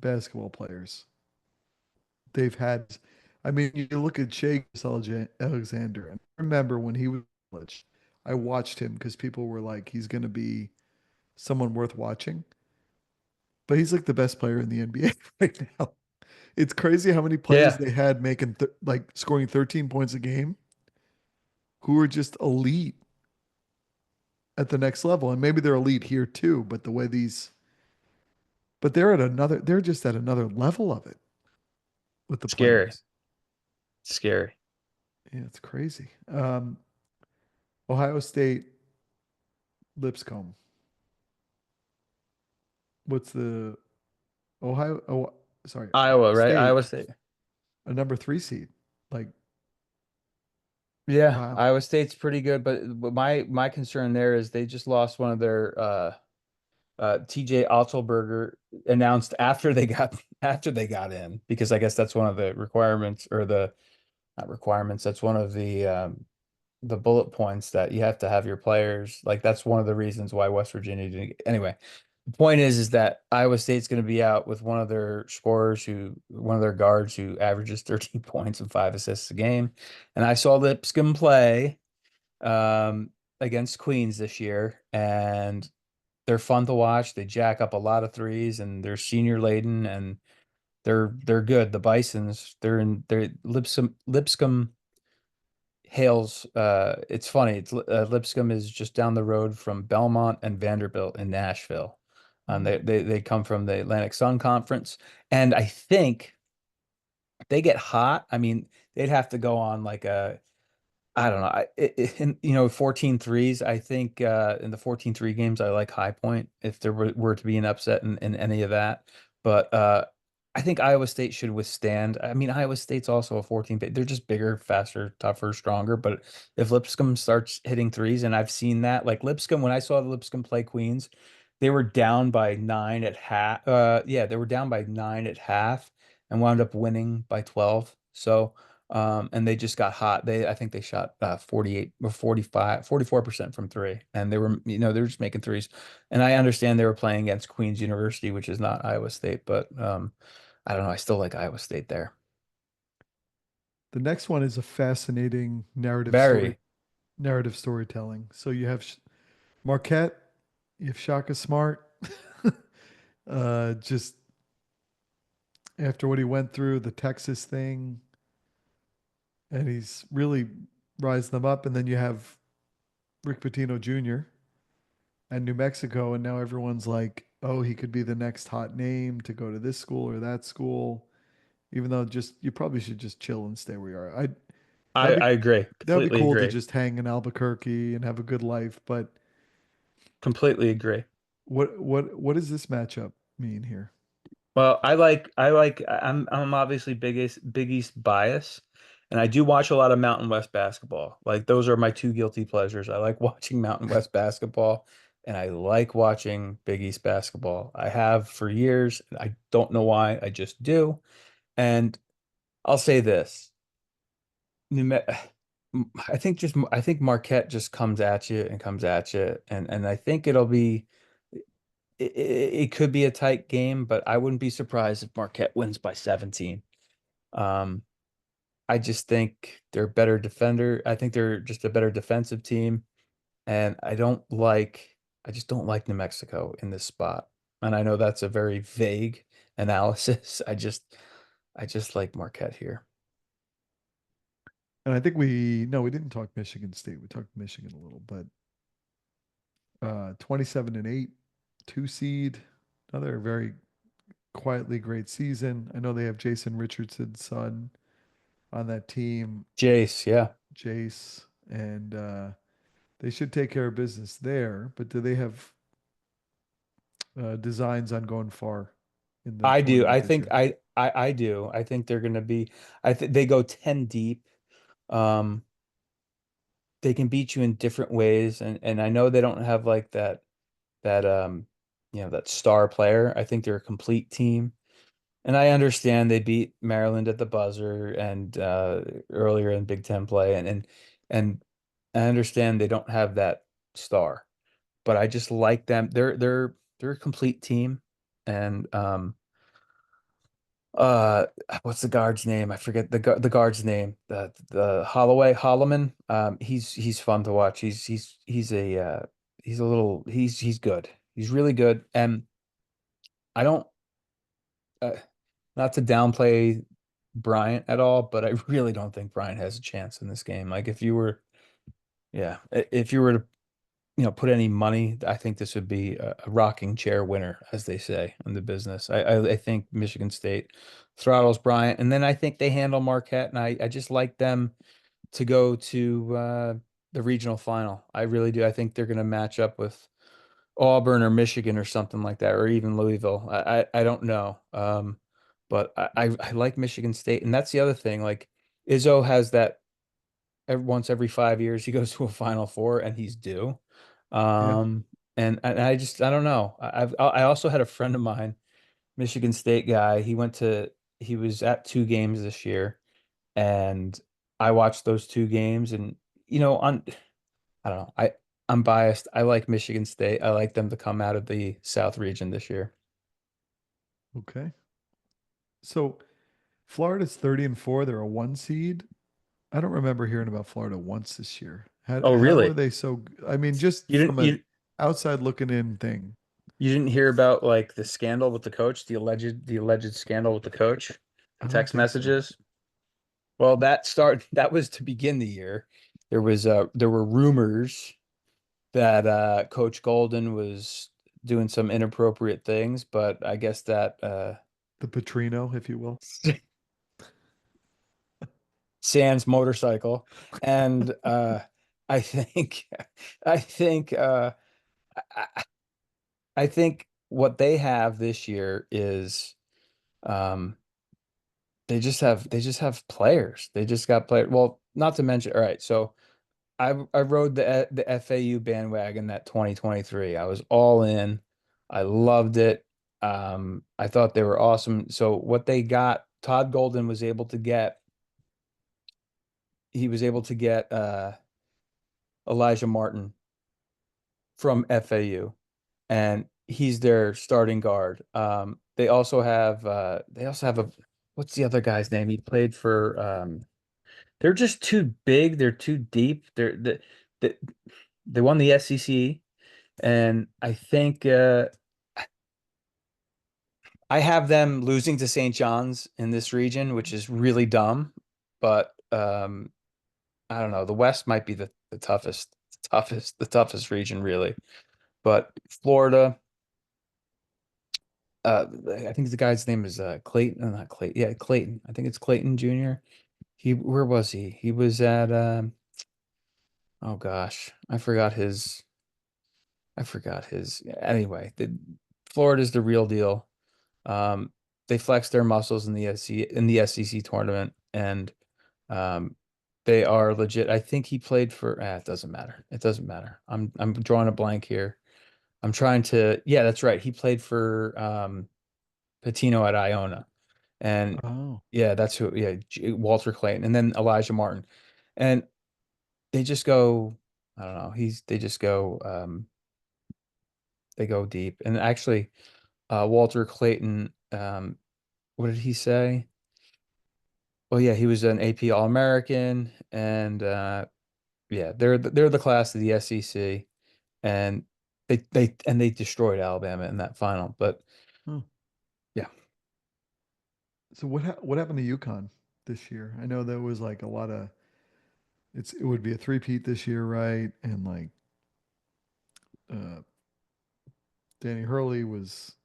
basketball players they've had. I mean, you look at Alexander, and I remember when he was in college, I watched him because people were like, he's going to be someone worth watching. But he's like the best player in the NBA right now. It's crazy how many players Yeah, they had making like scoring 13 points a game who are just elite at the next level. And maybe they're elite here too, but the way but they're just at another level of it with the scary, players. scary. Yeah, it's crazy. Ohio State, Lipscomb. What's the Ohio? Oh, sorry, Ohio Iowa, right? State, Iowa State. a number three seed. Like, Yeah, wow. Iowa State's pretty good, but my concern there is they just lost one of their TJ Otzelberger announced after they got after they got in because I guess that's one of the requirements or the not requirements. That's one of the bullet points that you have to have your players. Like that's one of the reasons why West Virginia didn't. Anyway, the point is that Iowa State's going to be out with one of their scorers one of their guards who averages 13 points and 5 assists a game. And I saw Lipscomb play against Queens this year, and they're fun to watch. They jack up a lot of threes, and they're senior laden, and they're good. The Bisons, they're Lipscomb hails. It's funny. Lipscomb is just down the road from Belmont and Vanderbilt in Nashville. Mm. They come from the Atlantic Sun Conference, and I think they get hot. I mean, they'd have to go on like a I don't know. In, 14 threes, I think in the 14-3 games, I like High Point if there were to be an upset in any of that. But I think Iowa State should withstand. I mean, Iowa State's also a 14. They're just bigger, faster, tougher, stronger. But if Lipscomb starts hitting threes, and I've seen that, like Lipscomb, when I saw Lipscomb play Queens, they were down by 9 at half. Yeah, they were down by 9 at half and wound up winning by 12. So. And they just got hot. I think they shot 48 or 45, 44% from three. And they were just making threes. And I understand they were playing against Queens University, which is not Iowa State, but I don't know. I still like Iowa State there. The next one is a fascinating Very. narrative storytelling. So you have Marquette, you have Shaka Smart. Just after what he went through, the Texas thing, and he's really rising them up. And then you have Rick Pitino Jr. and New Mexico, and now everyone's like, oh, he could be the next hot name to go to this school or that school. Even though just you probably should just chill and stay where you are. That'd I be agree. that'd be Completely cool to agree. just hang in Albuquerque and have a good life. But Completely agree. what does this matchup mean here? Well, I'm obviously Big East bias, and I do watch a lot of Mountain West basketball. Like those are my two guilty pleasures. I like watching Mountain West basketball, and I like watching Big East basketball. I have for years. I don't know why, I just do. And I'll say this. New Me I think Marquette just comes at you and comes at you, and I think it could be a tight game, but I wouldn't be surprised if Marquette wins by 17. Um, I just think they're a better defender. I think they're just a better defensive team. And I just don't like New Mexico in this spot. And I know that's a very vague analysis. I just like Marquette here. And I think we no, we didn't talk Michigan State. We talked Michigan a little, but 27-8, 2 seed, another very quietly great season. I know they have Jason Richardson's son on that team, Jace, yeah. Jace, and they should take care of business there. But do they have designs on going far in the I do. tournament I this think year? I do. I think they're gonna be I think they go 10 deep. Um, they can beat you in different ways, and I know they don't have like that that star player. I think they're a complete team. And I understand they beat Maryland at the buzzer and earlier in Big Ten play, and I understand they don't have that star, but I just like them. They're a complete team, and uh, what's the guard's name? I forget the guard's name. The Holloway Holloman. He's fun to watch. He's a little he's good. He's really good, and I don't. Not to downplay Bryant at all, but I really don't think Bryant has a chance in this game. Like if you were, yeah, if you were to, put any money, I think this would be a rocking chair winner, as they say in the business. I think Michigan State throttles Bryant, and then I think they handle Marquette, and I just like them to go to the regional final. I really do. I think they're going to match up with Auburn or Michigan or something like that, or even Louisville. I don't know. But I like Michigan State, and that's the other thing. Like Izzo has that once every 5 years he goes to a Final Four, and he's due. Yeah. Um, and I don't know. I also had a friend of mine, Michigan State guy. He was at 2 games this year, and I watched those 2 games, and on I don't know. I'm biased. I like Michigan State. I like them to come out of the South region this year. Okay. So Florida's 30-4. They're a 1 seed. I don't remember hearing about Florida once this year. Oh, How are really? they so? I mean, just You from didn't a you outside looking in thing. you didn't hear about like the scandal with the coach, the alleged scandal with the coach, I the don't text think so. messages? Well, that was to begin the year. There were rumors that Coach Golden was doing some inappropriate things, but I guess that The Petrino, if you will. sans motorcycle, and I think I think I, I think what they have this year is um they just have players. They just got players. Well, not to mention, all right, so I rode the FAU bandwagon that 2023. I was all in. I loved it. I thought they were awesome. So what they got, Todd Golden was able to get, he was able to get Elijah Martin from FAU, and he's their starting guard. They also have a what's the other guy's name? He played for they're just too big, they're too deep. The they won the SEC, and I think I have them losing to St. John's in this region, which is really dumb, but I don't know. The West might be the toughest region really. But Florida, I think the guy's name is Clayton, not Clayton. Yeah, Clayton. I think it's Clayton Jr. Where was he? He was at oh gosh, I forgot his anyway. Florida's the real deal. Um, they flex their muscles in the SEC tournament, and um, they are legit. I think he played for. It doesn't matter. It doesn't matter. I'm drawing a blank here. I'm trying to. Yeah, that's right. He played for Patino at Iona, and Oh, yeah, that's who. Yeah, Walter Clayton, and then Elijah Martin, and they just go. I don't know. They just go. They go deep, and actually, Walter Clayton. What did he say? Well, yeah, he was an AP All-American, and yeah, they're the class of the SEC, and they destroyed Alabama in that final. But hmm. yeah, So what happened to UConn this year? I know there was like a lot of it would be a three-peat this year, right? And like uh, Danny Hurley was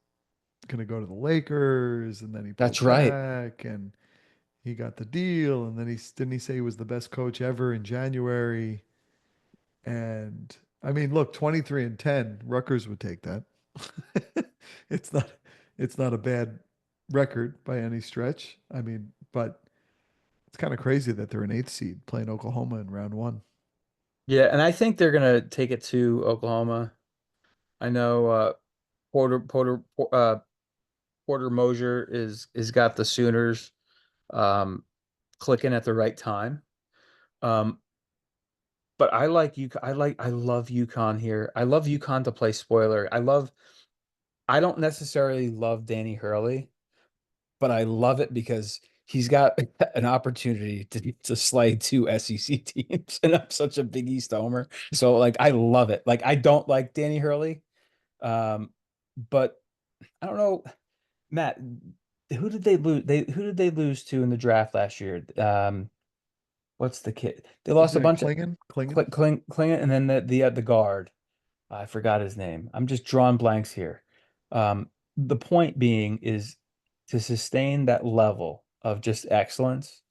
going to go to the Lakers, and then he That's pulled right. back, and he got the deal, and then he didn't he say he was the best coach ever in January. And I mean, look, 23-10, Rutgers would take that. it's not it's not a bad record by any stretch. I mean, but it's kind of crazy that they're an eighth seed playing Oklahoma in round one. Yeah, and I think they're gonna take it to Oklahoma. I know Porter Mosier is got the Sooners um, clicking at the right time. Um, but I like you. I love UConn here. I love UConn to play spoiler. I don't necessarily love Danny Hurley, but I love it because he's got an opportunity to slay two SEC teams, and I'm such a Big East homer. So like I love it. Like I don't like Danny Hurley, um, but I don't know, Matt. Who did they lose? Who did they lose to in the draft last year? What's the kid? They lost Wasn't a it bunch of Klingon? Kling, and then the guard. I forgot his name. I'm just drawing blanks here. The point being is to sustain that level of just excellence.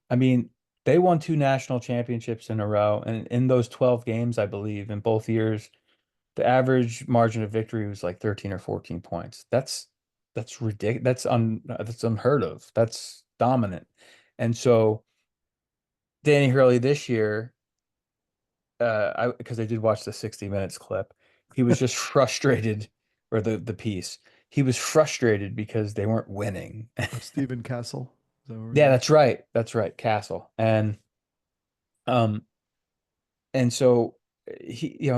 I mean, they won two national championships in a row, and in those 12 games, I believe, in both years, the average margin of victory was like 13 or 14 points. That's ridiculous. That's unheard of. That's dominant. And so Danny Hurley this year I because I did watch the 60 Minutes clip. He was just frustrated, or the piece. He was frustrated because they weren't winning. Stephen Castle. Is that what we're Yeah, doing? that's right. That's right, Castle. Um and so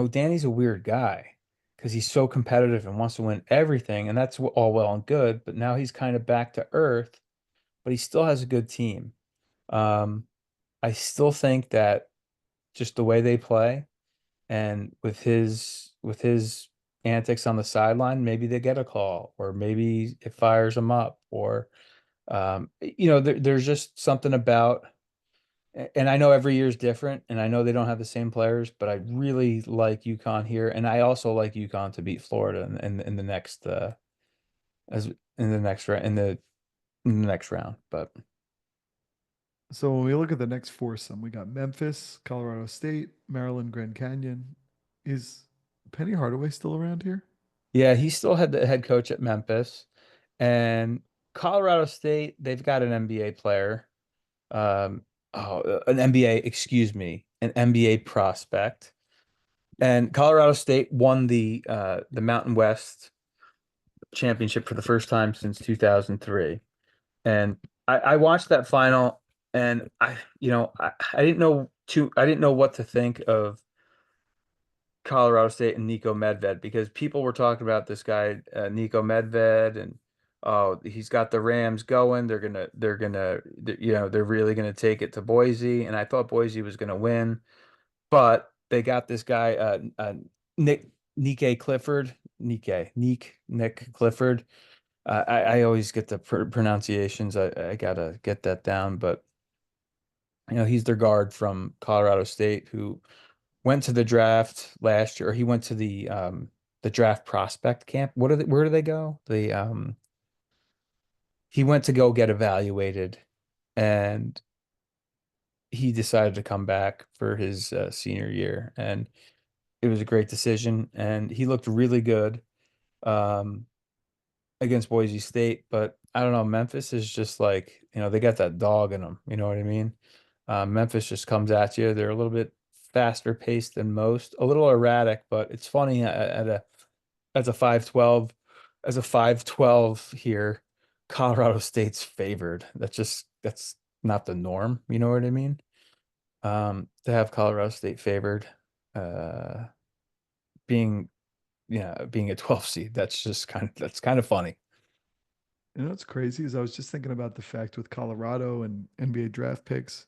Danny's a weird guy because he's so competitive and wants to win everything, and that's all well and good, but now he's kind of back to earth, but he still has a good team. Um I still think that just the way they play, and with his antics on the sideline, maybe they get a call, or maybe it fires them up, or there's just something about. And I know every year is different, and I know they don't have the same players, but I really like UConn here, and I also like UConn to beat Florida in the next as in the next round in the next round. But So when we look at the next foursome, we got Memphis, Colorado State, Maryland, Grand Canyon. Is Penny Hardaway still around here? yeah, he still had the head coach at Memphis, and Colorado State. They've got an NBA player. um, an NBA, excuse me, an NBA prospect. And Colorado State won the Mountain West championship for the first time since 2003. And I watched that final, and I didn't know what to think of Colorado State and Nico Medved, because people were talking about this guy, Nico Medved, and oh, he's got the Rams going. They're really gonna take it to Boise, and I thought Boise was gonna win, but they got this guy, Nick Nick Clifford, Nick Clifford. I always get the pronunciations. I gotta get that down, but he's their guard from Colorado State who went to the draft last year, or he went to the draft prospect camp. Where do they go? He went to go get evaluated, and he decided to come back for his senior year, and it was a great decision, and he looked really good um, against Boise State. But I don't know, Memphis is just like, they got that dog in them. You know what I mean? Memphis just comes at you. They're a little bit faster paced than most, a little erratic, but it's funny as a 5-12, as a 5-12 here, Colorado State's favored. That's not the norm. You know what I mean? To have Colorado State favored, uh, being being a 12 seed, that's kind of funny. You know what's crazy is I was just thinking about the fact with Colorado and NBA draft picks.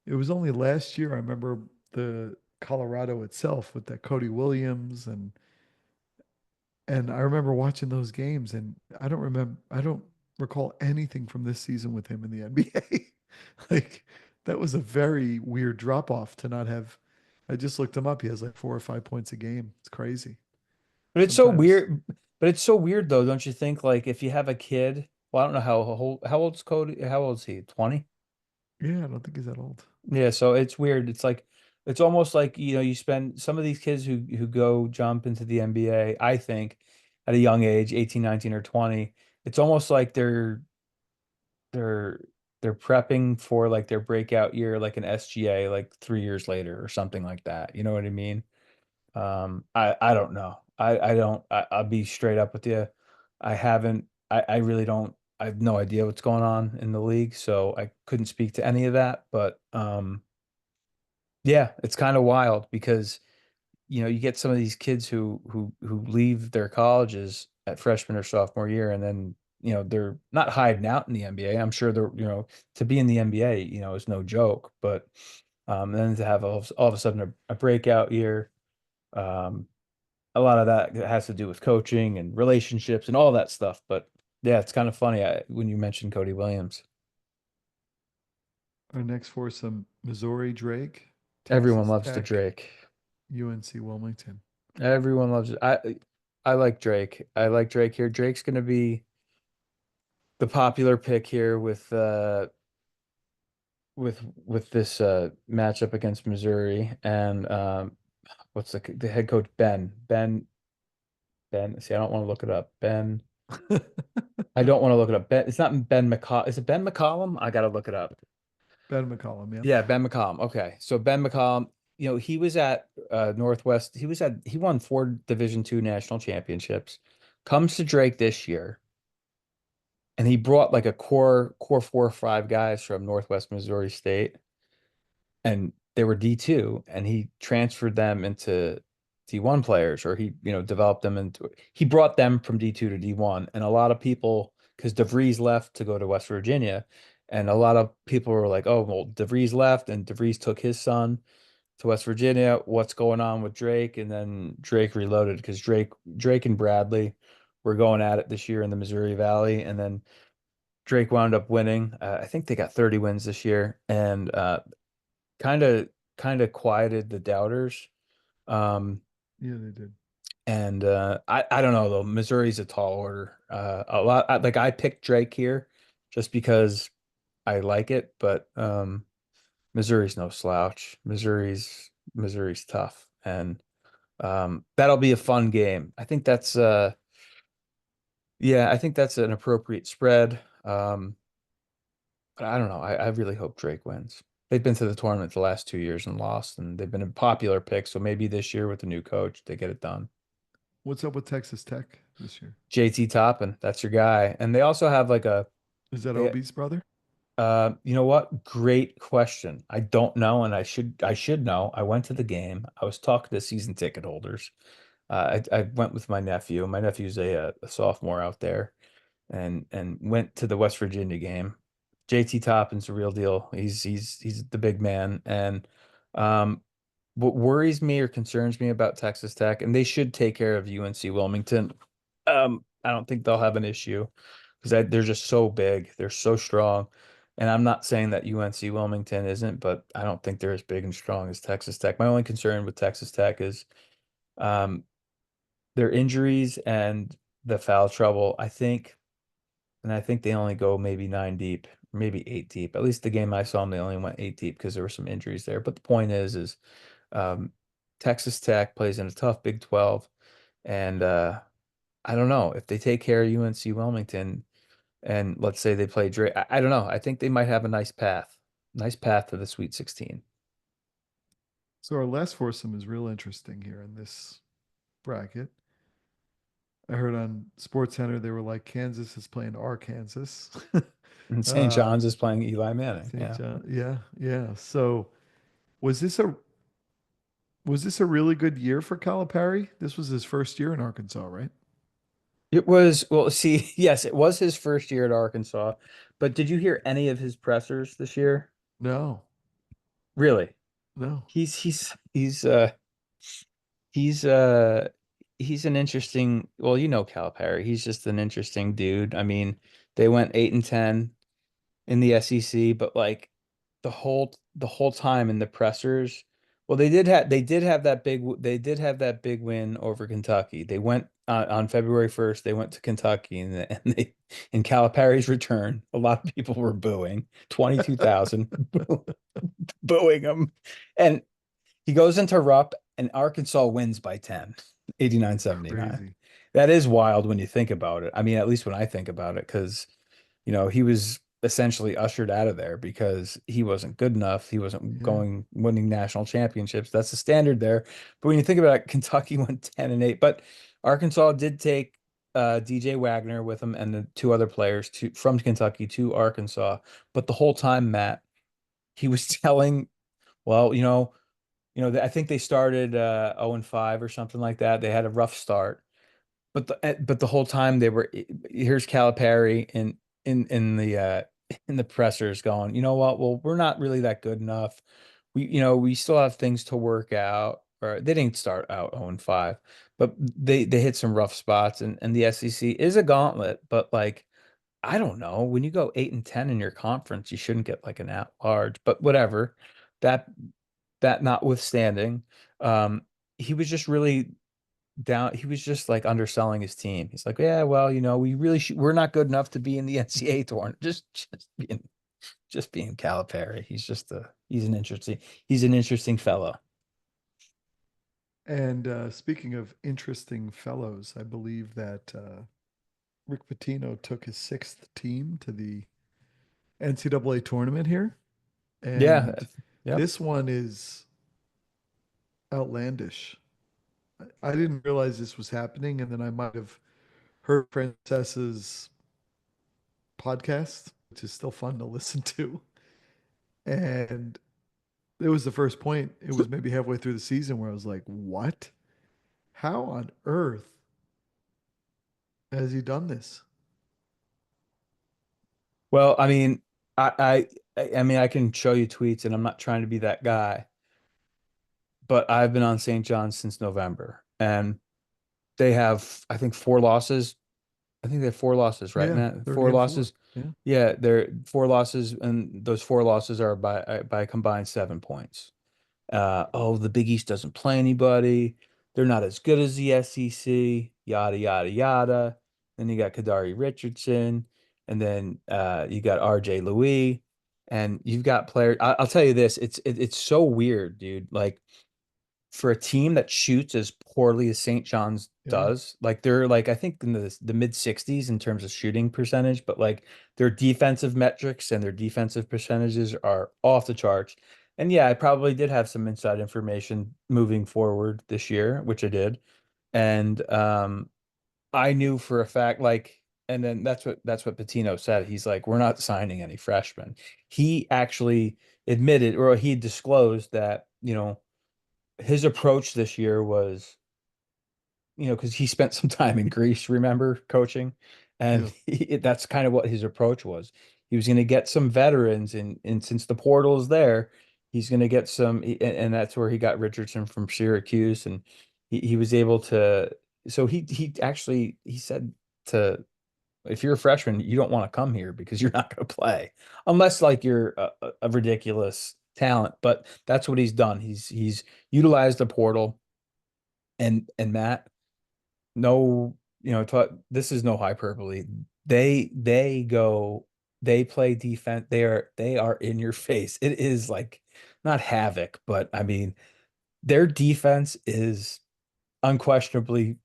It was only last year I remember the Colorado itself with that Cody Williams and I remember watching those games and I don't remember I don't recall anything from this season with him in the NBA. Like that was a very weird drop off to not have. I just looked him up. He has like 4 or 5 points a game. It's crazy. But it's so Sometimes, weird. But it's so weird though, don't you think? Like if you have a kid, well, I don't know how old's Cody? How old is he? 20? yeah, I don't think he's that old. Yeah, so it's weird. It's like it's almost like, you spend some of these kids who go jump into the NBA, I think, at a young age, 18, 19, or 20, it's almost like they're they're prepping for like their breakout year, like an SGA, like 3 years later or something like that. You know what I mean? I don't know. I don't. I'll be straight up with you. I haven't. I really don't. I have no idea what's going on in the league, so I couldn't speak to any of that. But yeah, it's kind of wild because you get some of these kids who leave their colleges at freshman or sophomore year, and then they're not hiding out in the NBA. I'm sure they're to be in the NBA is no joke, but then to have all of a sudden a breakout year, um, a lot of that has to do with coaching and relationships and all that stuff. But yeah, it's kind of funny when you mentioned Cody Williams. Our next foursome: Missouri Drake, Everyone Texas loves the Tech, Drake. UNC Wilmington. Everyone loves it. I like Drake. I like Drake here. Drake's going to be the popular pick here with this matchup against Missouri and what's the head coach Ben. See, I don't want to look it up. I don't want to look it up. It's not Ben McCall. Is it Ben McCollum? I got to look it up. Ben McCollum, yep. Yeah, Ben McCollum. Okay. So Ben McCollum, he was at Northwest. He won 4 Division II national championships. Comes to Drake this year, and he brought like a core 4 or 5 guys from Northwest Missouri State, and they were D2, and he transferred them into D1 players, or he developed them into he brought them from D2 to D1. And a lot of people, because DeVries left to go to West Virginia, and a lot of people were like, oh, well, DeVries left and DeVries took his son to West Virginia. What's going on with Drake? And then Drake reloaded because Drake and Bradley were going at it this year in the Missouri Valley, and then Drake wound up winning. I think they got 30 wins this year, and kind of kind of quieted the doubters. Um, Yeah, they did. and I don't know though. Missouri's a tall order. A lot like I picked Drake here just because I like it, but Missouri's no slouch. Missouri's tough, and that'll be a fun game. I think that's yeah, I think that's an appropriate spread. But I don't know. I really hope Drake wins. They've been to the tournament the last 2 years and lost, and they've been a popular pick. So maybe this year with the new coach, they get it done. What's up with Texas Tech this year? JT Toppin, that's your guy. And they also have like Is that they, Obi's brother? you know what? Great question. I don't know, and I should know. I went to the game. I was talking to season ticket holders. I went with my nephew. My nephew's a sophomore out there, and went to the West Virginia game. JT Toppin's a real deal. He's the big man. And um, what worries me or concerns me about Texas Tech, and they should take care of UNC Wilmington. I don't think they'll have an issue because they're just so big. They're so strong. And I'm not saying that UNC Wilmington isn't, but I don't think they're as big and strong as Texas Tech. My only concern with Texas Tech is um, their injuries and the foul trouble. I think they only go maybe 9 deep, maybe 8 deep. At least the game I saw them, they only went 8 deep because there were some injuries there. But the point is um, Texas Tech plays in a tough Big 12, and I don't know if they take care of UNC Wilmington, and let's say they play Drake. I don't know. I think they might have a nice path to the Sweet 16. So our last foursome is real interesting here in this bracket. I heard on Sports Center they were like Kansas is playing Arkansas. And St. uh John's is playing Eli Manning. St. Yeah. John. Yeah, yeah. So was this a was this a really good year for Calipari? This was his first year in Arkansas, right? It was, well, see, yes, it was his first year at Arkansas, but did you hear any of his pressers this year? No, Really? no. He's he's he's uh he's he's an interesting, well, you know Calipari. He's just an interesting dude. I mean, they went 8-10 in the SEC, but like the whole time in the pressers, well, they did have that big win over Kentucky. They went on February 1st. They went to Kentucky, and they in Calipari's return, a lot of people were booing 22,000 booing him, and he goes into Rupp, and Arkansas wins by 10, 89-79. Crazy. That is wild when you think about it. I mean, at least when I think about it, because he was essentially ushered out of there because he wasn't good enough. He wasn't Yeah. going winning national championships. That's the standard there. But when you think about it, Kentucky went 10-8, but Arkansas did take DJ Wagner with him and the two other players from Kentucky to Arkansas. But the whole time, Matt, he was telling, well, I think they started 0-5 or something like that. They had a rough start. But the whole time here's Calipari in the pressers going, you know what? Well, we're not really that good enough. We still have things to work out. Or they didn't start out 0-5, but they hit some rough spots, and the SEC is a gauntlet, but like I don't know, when you go 8-10 in your conference, you shouldn't get like an at large, but whatever. That that notwithstanding, um, he was just really down. He was just like underselling his team. He's like, yeah, well, we're not good enough to be in the NCAA tournament. Just being Calipari. He's an interesting fellow. And speaking of interesting fellows, I believe that Rick Pitino took his sixth team to the NCAA tournament here. Yeah. And Yep. this one is outlandish. I didn't realize this was happening. And then I might have heard Frances's podcast, which is still fun to listen to. And it was the first point. It was maybe halfway through the season where I was like, what? How on earth has he done this? Well, I mean, I mean, I can show you tweets, and I'm not trying to be that guy, but I've been on St. John's since November, and they have, I think, 4 losses. I think they have 4 losses, right, Yeah, Matt? they're Four game four. losses. Yeah. Yeah, they're 4 losses, and those 4 losses are by a combined 7 points. Oh, the Big East doesn't play anybody. They're not as good as the SEC, yada, yada, yada. Then you got Kadari Richardson, and then you got RJ Louis, and you've got players. I'll tell you this, it's so weird, dude. Like for a team that shoots as poorly as St. John's Yeah. does, like they're like I think in the mid 60s in terms of shooting percentage, but like their defensive metrics and their defensive percentages are off the charts. And yeah, I probably did have some inside information moving forward this year, which I did. And I knew for a fact, like, and then that's what Patino said. He's like, we're not signing any freshmen. He actually admitted, or he disclosed that, his approach this year was, because he spent some time in Greece, remember, coaching, and Yeah. that's kind of what his approach was. He was going to get some veterans, and since the portal is there, he's going to get some, and that's where he got Richardson from Syracuse, and he was able to. So he actually he said to, if you're a freshman, you don't want to come here because you're not going to play unless like you're a ridiculous talent. But that's what he's done. He's utilized the portal, and Matt, no, this is no hyperbole. They play defense. They are in your face. It is like not havoc, but I mean their defense is unquestionably,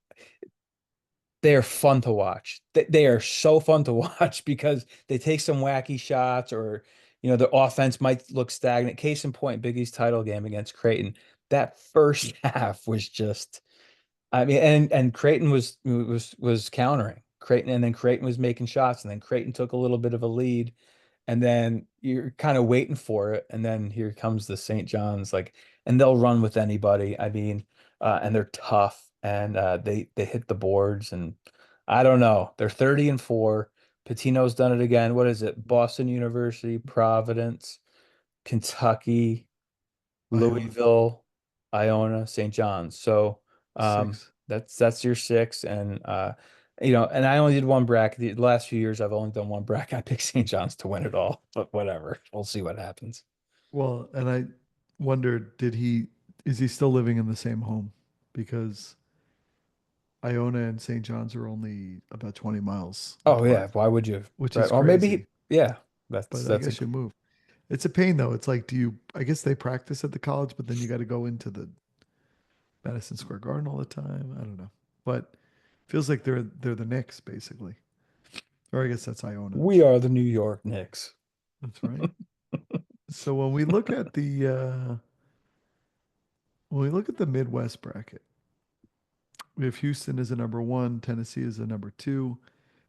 they are fun to watch. They are so fun to watch because they take some wacky shots, or the offense might look stagnant. Case in point, Big East title game against Creighton. That first half was just, I mean, and Creighton was countering Creighton, and then Creighton was making shots, and then Creighton took a little bit of a lead, and then you're kind of waiting for it, and then here comes the St. John's, like, and they'll run with anybody. I mean, and they're tough, and they hit the boards, and I don't know. They're 30-4. Patino's done it again. What is it? Boston University, Providence, Kentucky, Iona Louisville, Iona, St. John's. So, um, six. That's your six, and and I only did one bracket. The last few years, I've only done one bracket. I picked St. John's to win it all, but whatever. We'll see what happens. Well, and I wondered, is he still living in the same home? Because Iona and St. John's are only about 20 miles Oh apart, yeah, why would you? which Right. is Or maybe crazy. yeah, that's But I that's a guess you move. It's a pain though. It's like, I guess they practice at the college, but then you got to go into the Madison Square Garden all the time. I don't know. But feels like they're the Knicks basically. Or I guess that's Iona. we are the New York Knicks. That's right. So when we look at the Midwest bracket, we have Houston as a number one, Tennessee as a number two.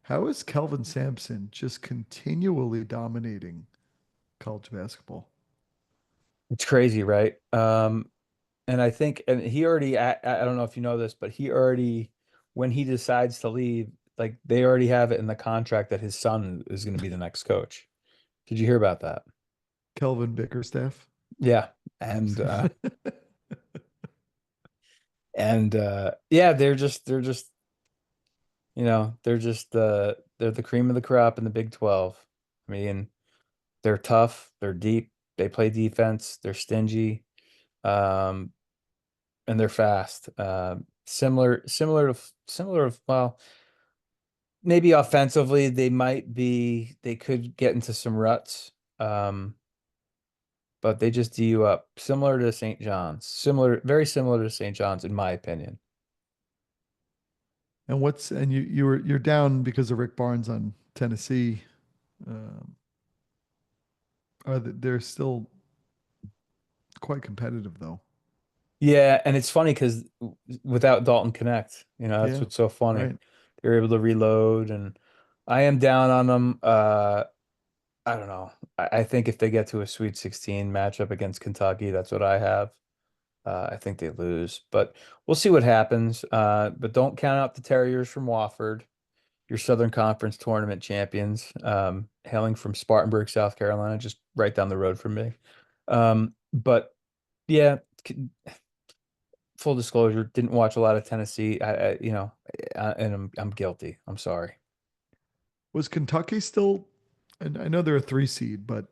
How is Kelvin Sampson just continually dominating college basketball? It's crazy, right? And I think, and he already, I don't know if you know this, but he already, when he decides to leave, like they already have it in the contract that his son is going to be the next coach. Did you hear about that? Kelvin Bickerstaff. Yeah. And, yeah, they're just, they're the cream of the crop in the Big 12. I mean, they're tough, they're deep, they play defense, they're stingy. Um, and they're fast. Well, maybe offensively they could get into some ruts. Um, but they just D you up, similar to St. John's, very similar to St. John's, in my opinion. And you're down because of Rick Barnes on Tennessee. Um, they're still quite competitive though. Yeah, and it's funny because without Dalton Connect, that's Yeah, what's so funny. right. They're able to reload, and I am down on them. I don't know. I think if they get to a Sweet 16 matchup against Kentucky, that's what I have. I think they lose, but we'll see what happens. But don't count out the Terriers from Wofford, your Southern Conference tournament champions, hailing from Spartanburg, South Carolina, just right down the road from me. But yeah, full disclosure, didn't watch a lot of Tennessee. And I'm guilty. I'm sorry. Was Kentucky still? And I know they're a three seed, but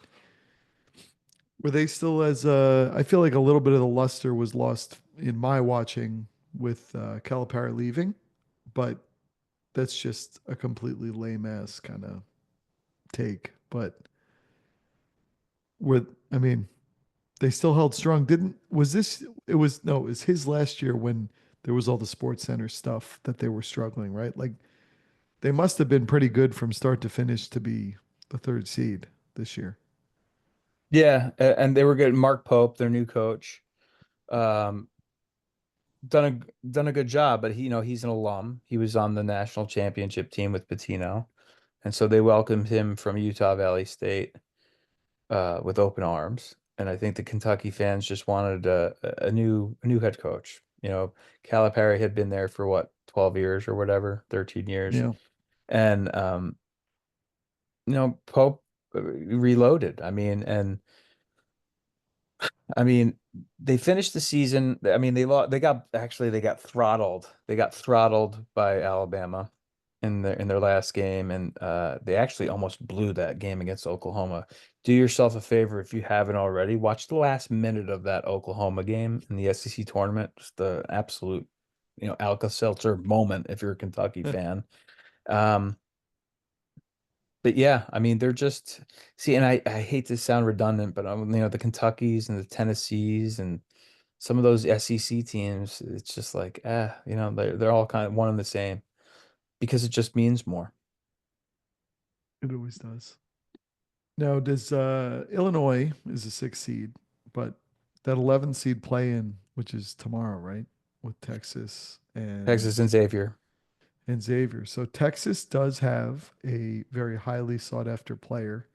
were they still as? I feel like a little bit of the luster was lost in my watching with Calipari leaving, but that's just a completely lame ass kind of take. But with, I mean, they still held strong. Didn't was this? It was no. It was his last year when there was all the Sports Center stuff that they were struggling, right? Like they must have been pretty good from start to finish to be the third seed this year. Yeah, and they were good. Mark Pope, their new coach, um, done a good job. But he's an alum. He was on the national championship team with Patino, and so they welcomed him from Utah Valley State with open arms. And I think the Kentucky fans just wanted a new head coach. Calipari had been there for what, 12 years or whatever, 13 years. Yeah. And Pope reloaded. I mean, they finished the season. I mean, they got throttled. They got throttled by Alabama in their last game, and they actually almost blew that game against Oklahoma. Do yourself a favor if you haven't already. Watch the last minute of that Oklahoma game in the SEC tournament. Just the absolute, Alka-Seltzer moment if you're a Kentucky fan. Um, but yeah, I mean, they're just see, and I hate to sound redundant, but the Kentuckys and the Tennessees and some of those SEC teams, it's just like, they're all kind of one and the same because it just means more. It always does. Now, does Illinois is a six seed, but that 11 seed play in, which is tomorrow, right? With Texas Texas and Xavier. and Xavier. So Texas does have a very highly sought after player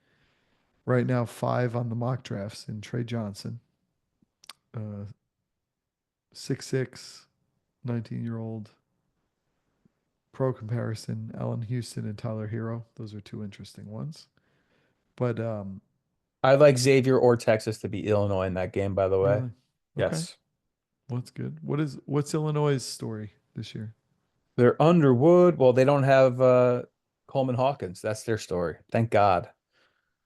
right now, five on the mock drafts in Trey Johnson, uh, 6'6", 19-year-old pro comparison, Allen Houston and Tyler Hero. Those are two interesting ones. But I'd like Xavier or Texas to beat Illinois in that game, by the way. really, okay. Yes. What's good? What's Illinois' story this year? They're Underwood. Well, they don't have Coleman Hawkins. That's their story. Thank God.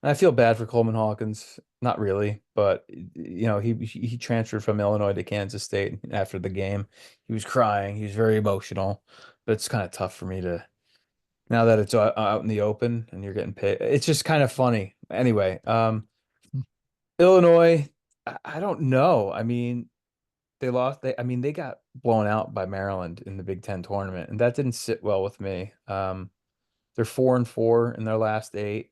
And I feel bad for Coleman Hawkins. Not really, but he transferred from Illinois to Kansas State after the game. He was crying. He was very emotional. But it's kind of tough for me to now that it's out in the open and you're getting paid. It's just kind of funny. Anyway, Illinois, I don't know. I mean, they lost. I mean, they got blown out by Maryland in the Big Ten tournament, and that didn't sit well with me. They're 4-4 in their last eight.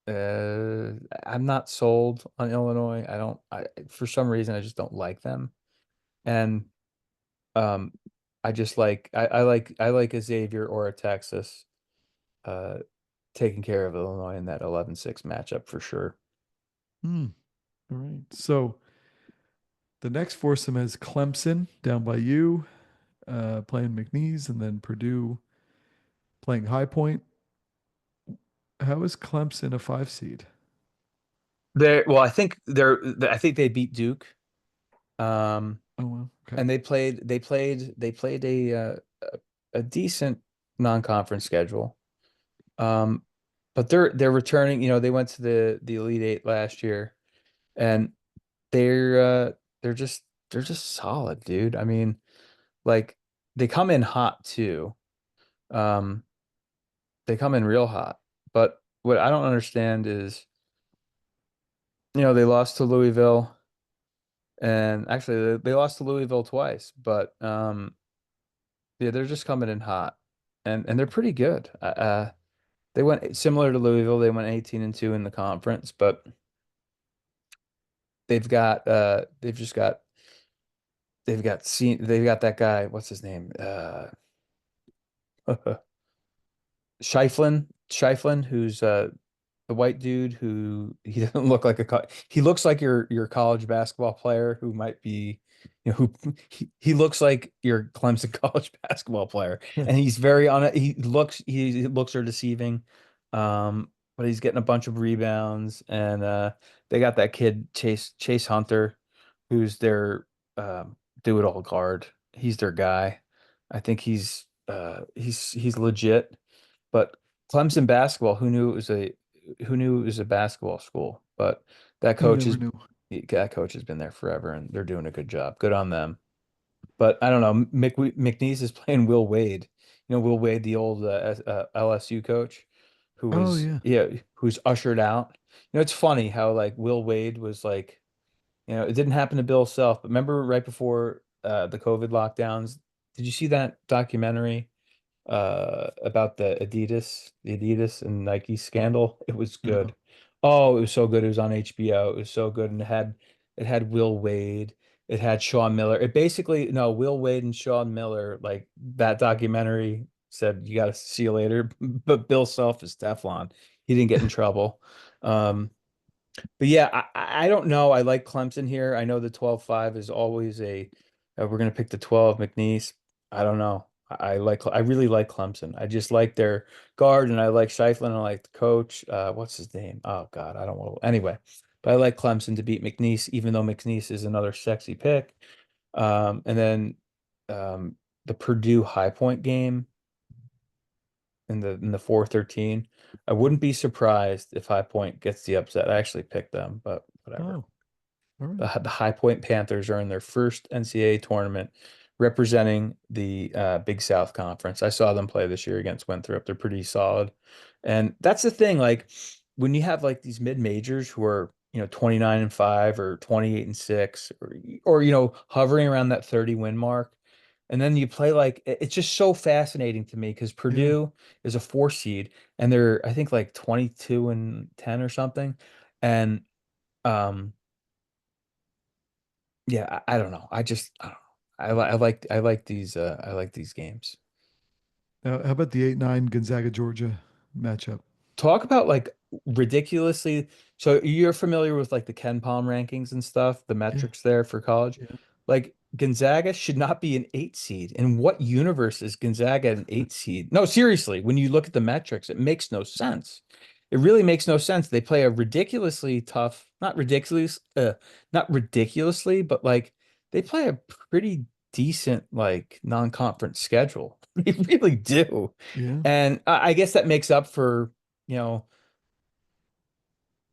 I'm not sold on Illinois. I don't. For some reason, I just don't like them, and um, I just like I like a Xavier or a Texas, uh, taking care of Illinois in that 11-6 matchup for sure. Hmm. All right. So the next foursome has Clemson down by you, playing McNeese, and then Purdue playing High Point. How is Clemson a 5 seed? Well, I think they beat Duke. Um, Oh well, okay. and they played a decent non-conference schedule. Um, but they're returning, they went to the Elite Eight last year and they're uh they're just they're just solid, dude. I mean, like they come in hot too. Um, they come in real hot. But what I don't understand is, they lost to Louisville and actually they lost to Louisville twice, but yeah, they're just coming in hot, and they're pretty good. They went similar to Louisville. They went 18-2 in the conference, but they've just got they've got that guy. What's his name? Shiflin, who's the white dude who he doesn't look like he looks like your college basketball player who might be who he looks like your Clemson college basketball player and he's very on it he looks are deceiving but he's getting a bunch of rebounds and they got that kid Chase Hunter who's their do it all guard. He's their guy. I think he's legit. But Clemson basketball, who knew it was a basketball school? But that You coach never is knew. that coach has been there forever, and they're doing a good job. Good on them. But I don't know. McNeese is playing Will Wade. Will Wade, the old LSU coach, who Oh was yeah. yeah, who's ushered out. It's funny how like Will Wade was like, it didn't happen to Bill Self, but remember right before the COVID lockdowns, did you see that documentary? About the Adidas and Nike scandal. It was No. good. Oh, it was so good. It was on HBO. It was so good. And it had Will Wade. It had Sean Miller. It basically no, Will Wade and Sean Miller, like that documentary said you gotta see you later. But Bill Self is Teflon. He didn't get in trouble. Um, but yeah, I don't know. I like Clemson here. I know the 12-5 is always we're gonna pick the 12 McNeese. I don't know. I really like Clemson. I just like their guard and I like Shiflin and I like the coach. What's his name? Oh God, I don't want to anyway. But I like Clemson to beat McNeese, even though McNeese is another sexy pick. And then um the Purdue High Point game in the 4-13. I wouldn't be surprised if High Point gets the upset. I actually picked them, but whatever. Oh, all right. The High Point Panthers are in their first NCAA tournament representing the Big South Conference. I saw them play this year against Winthrop. They're pretty solid. And that's the thing, like when you have like these mid-majors who are, 29-5 or 28-6 or hovering around that 30 win mark. And then you play like it's just so fascinating to me because Yeah. Purdue is a 4 seed and they're I think like 22-10 or something. And um yeah, I don't know. I don't know. I like these games. Now, how about the 8-9 Gonzaga Georgia matchup? Talk about like ridiculously. So you're familiar with like the Ken Palm rankings and stuff, the Yeah. metrics there for college. Yeah. Like Gonzaga should not be an 8 seed. In what universe is Gonzaga an 8 seed? No, seriously, when you look at the metrics, it makes no sense. It really makes no sense. They play a ridiculously tough, not ridiculously, but like they play a pretty decent like non-conference schedule. They really do. Yeah, And I guess that makes up for, you know,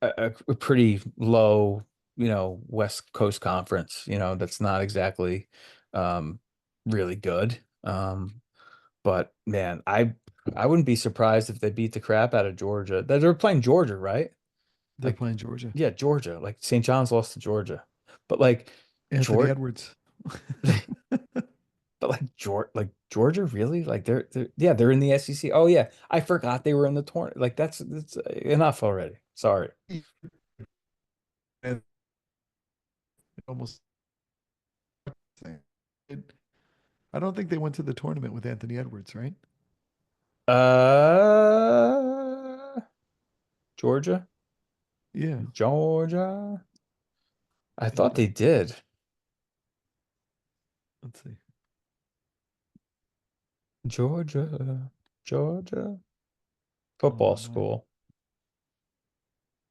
a pretty low, West Coast conference, that's not exactly um really good. But man, I wouldn't be surprised if they beat the crap out of Georgia. They're playing Georgia, right? they're Like, playing Georgia. yeah, Georgia. Like St. John's lost to Georgia. But like Anthony Georgia, Edwards. but like Georgia, really? Like they're in the SEC. Oh yeah, I forgot they were in the tournament. Like that's enough already. Sorry. And almost. I don't think they went to the tournament with Anthony Edwards, right? Georgia, Yeah. Georgia. I thought Yeah. they did. Let's see. Georgia, Georgia football Alumni. school.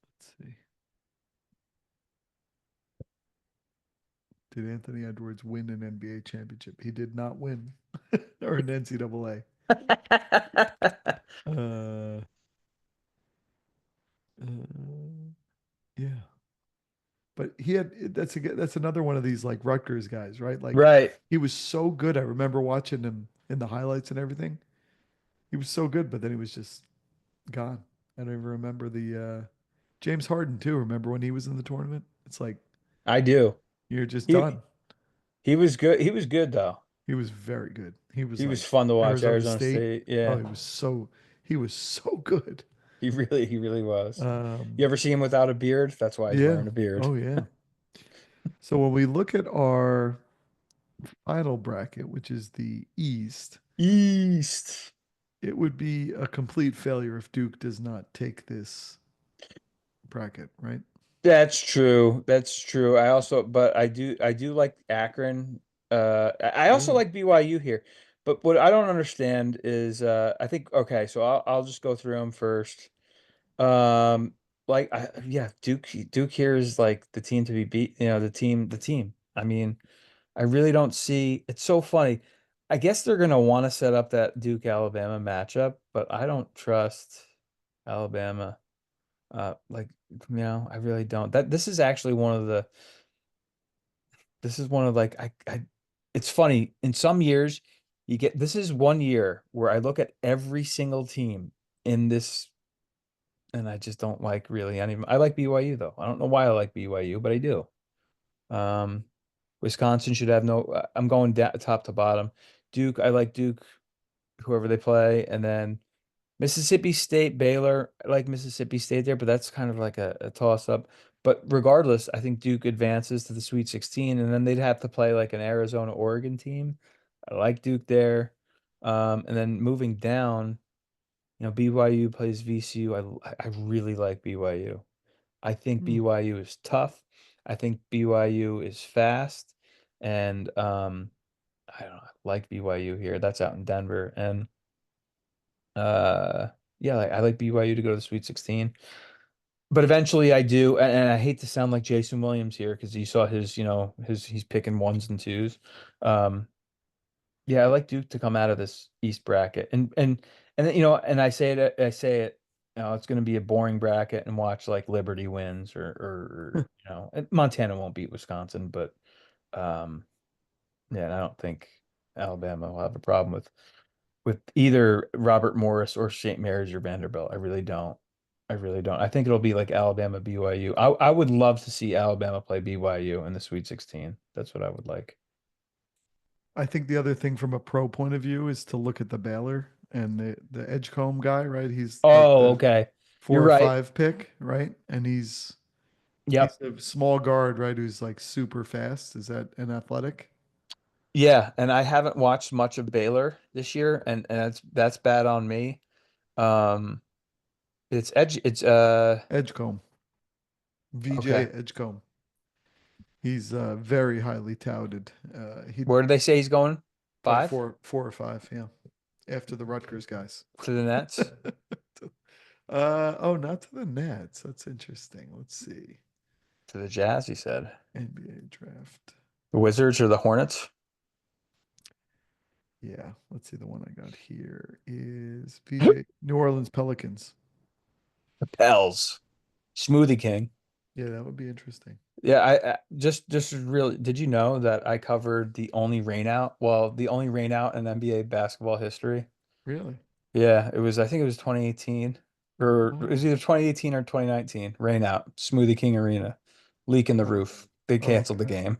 Let's see. Did Anthony Edwards win an NBA championship? He did not win, or an NCAA. Uh, uh, yeah, but he had that's another one of these like Rutgers guys, right? Like Right. he was so good. I remember watching him in the highlights and everything. He was so good, but then he was just gone. I don't even remember the James Harden too. Remember when he was in the tournament? It's like I do. you're just He done. he was good. He was good though. He was very good. He was He was like fun to watch. Arizona Arizona State. State. Oh, Yeah. he was so good. He really was. You Um, ever see him without a beard? That's why he's yeah. wearing a beard. Oh yeah. So when we look at our final bracket, which is the East, East. it would be a complete failure if Duke does not take this bracket, right? That's true. That's true. But I do like Akron. I also Yeah. like BYU here. But what I don't understand is, I think, okay, so I'll just go through them first. Um, yeah, Duke here is like the team to be beat, the team. I mean, I really don't see, it's so funny. I guess they're gonna want to set up that Duke Alabama matchup, but I don't trust Alabama. I really don't. This is actually one of like it's funny. In some years, this is one year where I look at every single team in this, and I just don't like really any of them. I like BYU though. I don't know why I like BYU, but I do. Um, Wisconsin should have no. I'm going top to bottom. Duke, I like Duke, whoever they play, and then Mississippi State, Baylor. I like Mississippi State there, but that's kind of like a toss up. But regardless, I think Duke advances to the Sweet 16, and then they'd have to play like an Arizona, Oregon team. I like Duke there. And then moving down, BYU plays VCU. I really like BYU. I think Hmm. BYU is tough. I think BYU is fast, and I don't know. I like BYU here. That's out in Denver, and uh, yeah, I like BYU to go to the Sweet 16. But eventually I do, and I hate to sound like Jason Williams here because you saw he's picking ones and twos. Um, yeah, I like Duke to come out of this East bracket, and then, and I say it, it's going to be a boring bracket, and watch like Liberty wins or and Montana won't beat Wisconsin, but um, yeah, and I don't think Alabama will have a problem with either Robert Morris or St. Mary's or Vanderbilt. I really don't. I really don't. I think it'll be like Alabama, BYU. I would love to see Alabama play BYU in the Sweet 16. That's what I would like. I think the other thing from a pro point of view is to look at the Baylor and the Edgecombe guy, right? He's like Oh, the okay. You're four or right. five pick, right? And he's Yep. a small guard, right? Who's like super fast. Is that an athletic? Yeah, and I haven't watched much of Baylor this year, and that's bad on me. Um, it's Edgecombe, VJ okay. Edgecombe. He's very highly touted. He Where did they say he's going? Five four or five, yeah. After the Rutgers guys. to the Nets, Oh, not to the Nets. That's interesting. Let's see. to the Jazz, he said. NBA draft. The Wizards or the Hornets? Yeah, let's see. The one I got here is PJ New Orleans Pelicans. The Pels, Smoothie King. Yeah, that would be interesting. Yeah, I just really. Did you know that I covered the only rain out? Well, the only rain out in NBA basketball history. Really? Yeah, it was. I think it was 2018, or it was Oh, either 2018 or 2019. Rain out, Smoothie King Arena, leak in the oh, roof. They oh, canceled the okay. game.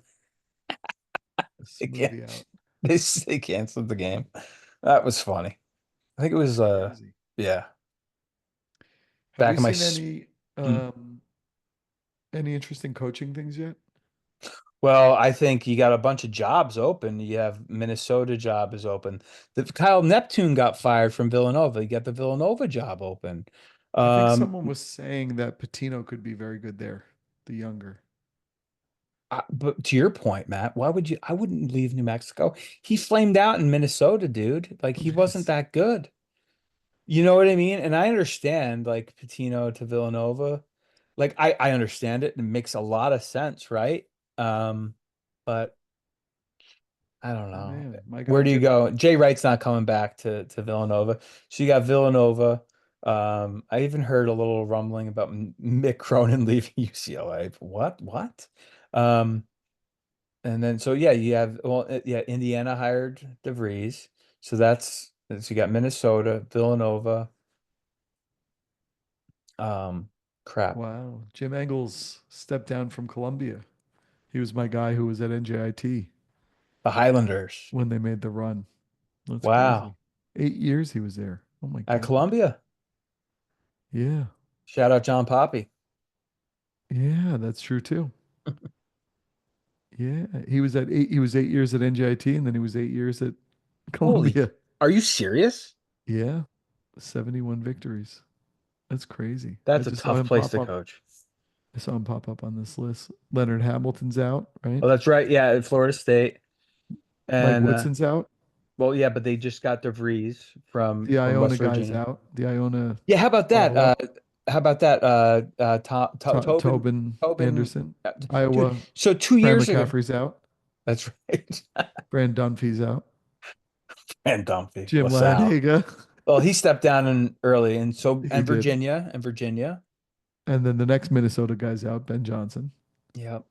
A They can't. smoothie out. They canceled the game. That was funny. I think it was. That's crazy. Yeah. Have Back you in my. seen Mm. any interesting coaching things yet? Well, I think you got a bunch of jobs open. You have Minnesota job is open. The Kyle Neptune got fired from Villanova. You got the Villanova job open. I think Um, someone was saying that Patino could be very good there, the younger. but to your point, Matt, why would you? I wouldn't leave New Mexico. He flamed out in Minnesota, dude. Like he wasn't Yes. that good. You know what I mean? And I understand like Patino to Villanova. Like I understand it. It makes a lot of sense, right? Um, but I don't Oh know. man, my guy Where do you Jim go? Engles. Jay Wright's not coming back to Villanova. So you got Villanova. I even heard a little rumbling about Mick Cronin leaving UCLA. What? What? Um, and then so yeah, you have yeah, Indiana hired DeVries. So you got Minnesota, Villanova. Um, crap. Wow, Jim Engles stepped down from Columbia. He was my guy who was at NJIT The Highlanders. when they made the run. That's Wow. crazy. 8 years he was there. Oh my At God. Columbia. Yeah. Shout out John Poppy. Yeah, that's true too. Yeah. He was 8 years at NJIT and then he was 8 years at Holy, Columbia. are you serious? Yeah. 71 victories. That's crazy. I That's a just saw tough him place pop to up. coach. I saw him pop up on this list. Leonard Hamilton's out, right? Oh, that's right. Yeah, at Florida State. Mike And Woodson's out. well, yeah, but they just got DeVries The from Iona West guy's Virginia. out. The Iona Yeah, how about that? follow up. How about that? Tobin, Tobin Tobin, Anderson. dude. Iowa. So two Fran years ago, McCaffrey's out. that's right. Brand Dunphy's out. And Dumpy, Jim LaSalle. Lattiga. Well, he stepped down in early, and so He did. And Virginia. And then the next Minnesota guy's out, Ben Johnson. Yep,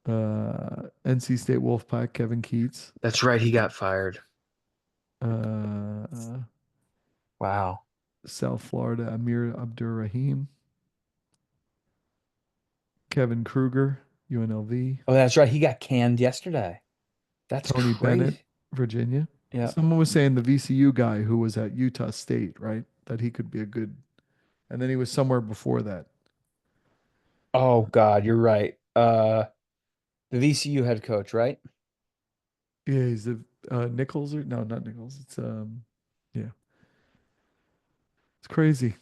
NC State Wolfpack, Kevin Keats. that's right. He got fired. Uh, Wow. South Florida, Amir Abdur-Rahim. Kevin Kruger, UNLV. Oh, that's right. He got canned yesterday. That's Tony Bennett, crazy. Virginia. Yeah. Someone was saying the VCU guy who was at Utah State, right? That he could be a good, and then he was somewhere before that. Oh God, you're right. The VCU head coach, right? Yeah, he's the Nichols or no, not Nichols. It's yeah, it's crazy.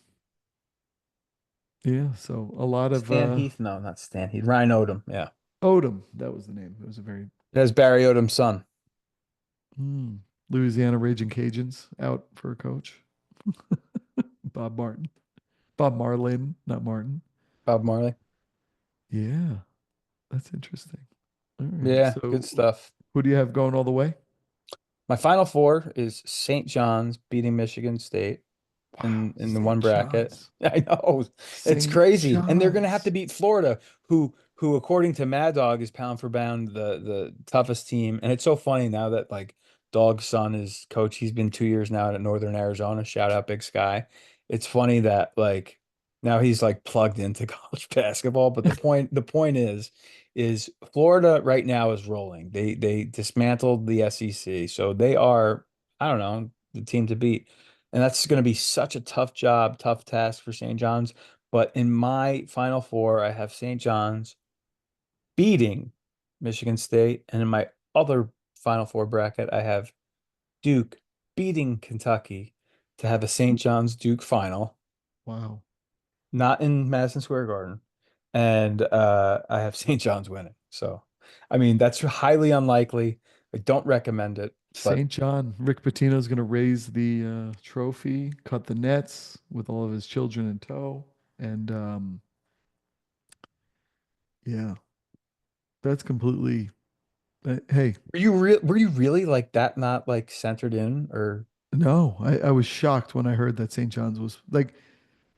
Yeah, so a lot of Stan Heath? No, not Stan Heath. Ryan Odom. Yeah. Odom. That was the name. It was a very That's Barry Odom's son. hmm, Louisiana Raging Cajuns out for a coach. Bob Martin, Bob Marlin, not Martin. Bob Marley. Yeah, that's interesting. All right. Yeah, good So stuff. who do you have going all the way? My final four is St. John's beating Michigan State Wow, in the one St. bracket. John's. I know. It's St. crazy. And they're gonna have to John's. beat Florida, who according to Mad Dog is pound for pound the toughest team. And it's so funny now that like Dog's son is coach. He's been 2 years now at Northern Arizona. Shout out Big Sky. It's funny that like now he's like plugged into college basketball. But the point is Florida right now is rolling. They dismantled the SEC. So they are, I don't know, the team to beat. And that's going to be such a tough job, tough task for St. John's. But in my final four, I have St. John's beating Michigan State. And in my other final four bracket, I have Duke beating Kentucky to have a St. John's Duke final, Wow. not in Madison Square Garden. And I have St. John's winning. So, I mean, that's highly unlikely. I don't recommend it, but St. John. Rick Pitino's going to raise the trophy, cut the nets with all of his children in tow. And yeah, that's completely. Hey, Were you really like that not like centered in or no, I was shocked when I heard that St. John's was like,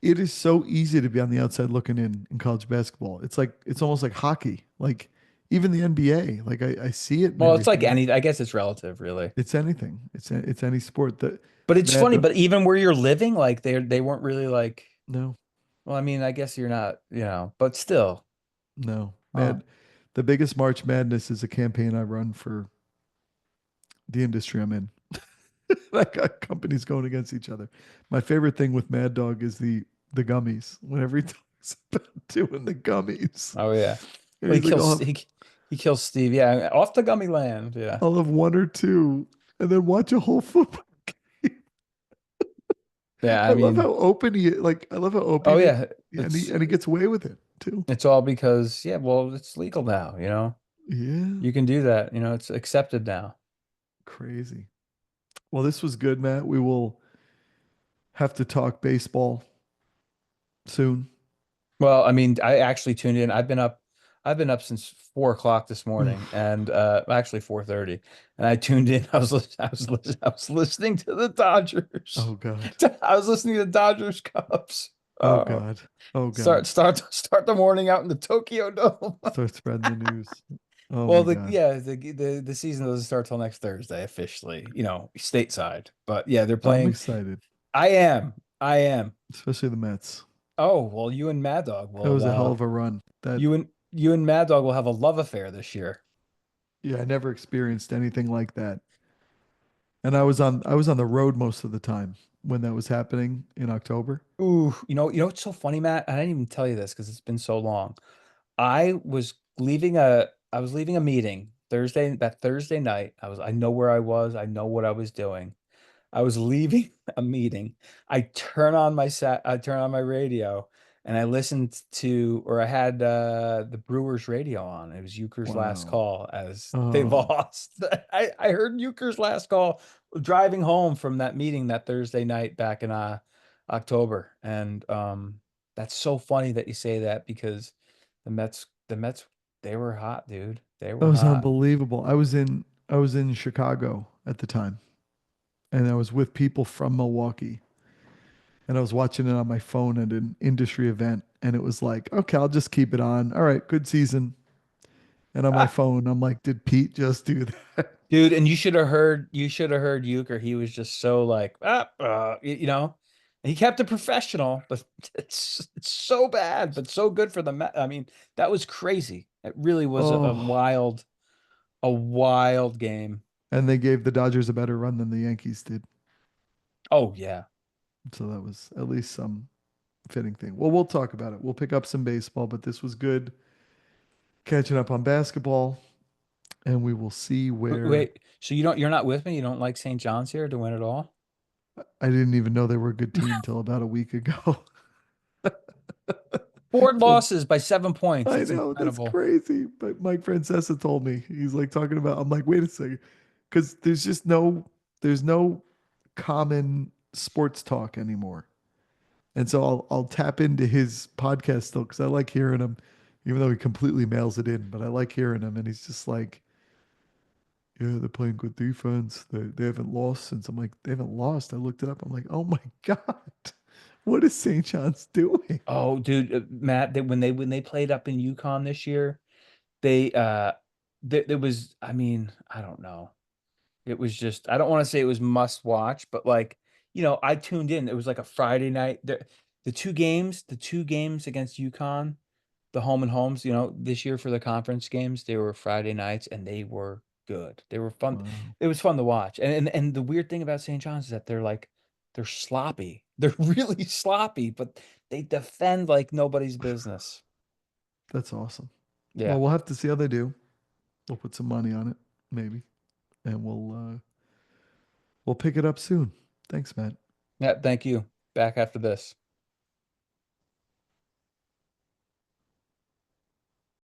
it is so easy to be on the outside looking in college basketball. It's like, it's almost like hockey, like even the NBA. Like I see it in well, it's like everything. any I guess it's relative really. It's anything. It's any sport that But it's Mad funny, Dog. but even where you're living, like they weren't really like No, well, I mean, I guess you're not, but still. no, Huh. Mad. The biggest March Madness is a campaign I run for the industry I'm in. Like companies going against each other. My favorite thing with Mad Dog is the gummies. Whenever he talks about doing the gummies, Oh yeah. and Well, he's like, he kills Steve. Yeah, off the gummy land. Yeah. I'll have one or two, and then watch a whole football game. Yeah, I I love mean, how open he like. I love how oh open he, yeah, and he gets away with it too. it's all because yeah, well, it's legal now, Yeah, You can do that, it's accepted now. crazy. Well, this was good, Matt. We will have to talk baseball soon. Well, I mean, I actually tuned in. I've been up since 4 o'clock this morning, Oof. and actually 4:30, and I tuned in. I was listening to the Dodgers. Oh God. I was listening to the Dodgers Cubs. Oh Uh, God. Oh God. start the morning out in the Tokyo Dome. Start spreading the news. Oh Well, my the God. yeah, the season doesn't start till next Thursday officially, stateside. But yeah, they're I'm playing. excited, I am. I am. especially the Mets. Oh, well, you and Mad Dog That was will a hell of a run. That you and Mad Dog will have a love affair this year. Yeah, I never experienced anything like that. And I was on the road most of the time when that was happening in October. Ooh, what's so funny, Matt? I didn't even tell you this because it's been so long. I was leaving a meeting that Thursday night. I know where I was. I know what I was doing. I was leaving a meeting. I turn on my radio and I listened to, or I had the Brewers radio on. It was Euchre's last Wow. call as they Oh, lost. I heard Euchre's last call driving home from that meeting that Thursday night back in October. And that's so funny that you say that because the Mets, they were hot, dude. They that were was hot. unbelievable. I was in Chicago at the time, and I was with people from Milwaukee, and I was watching it on my phone at an industry event, and it was like, okay, I'll just keep it on. All right, good season. And on my phone, I'm like, did Pete just do that? Dude, and you should have heard Euchre. He was just so like, he kept it professional, but it's so bad, but so good for the Met. I mean, that was crazy. It really was Oh, a wild game. and they gave the Dodgers a better run than the Yankees did. Oh yeah. So that was at least some fitting thing. Well, we'll talk about it. We'll pick up some baseball, but this was good catching up on basketball, and we will see where Wait, so you're not with me? You don't like St. John's here to win it all? I didn't even know they were a good team till about a week ago. Four So losses by 7 points. I It's know that's incredible. crazy, but Mike Francesa told me he's like talking about. I'm like, wait a second, because there's no common sports talk anymore, and so I'll tap into his podcast still because I like hearing him, even though he completely mails it in. But I like hearing him, and he's just like, yeah, they're playing good defense. They haven't lost since. I'm like, they haven't lost. I looked it up. I'm like, oh my God, what is St. John's doing? Oh, dude, Matt, when they played up in Yukon this year, they there was, I mean, I don't know. It was just, I don't want to say it was must watch, but like, I tuned in. It was like a Friday night. The two games against Yukon, the home and homes, this year for the conference games, they were Friday nights and they were good. They were fun. Wow, It was fun to watch. And the weird thing about St. John's is that they're sloppy. They're really sloppy, but they defend like nobody's business. that's awesome. Well, Yeah. we'll have to see how they do. We'll put some money on it, maybe, and we'll pick it up soon. Thanks, Matt. Yeah, thank you. Back after this.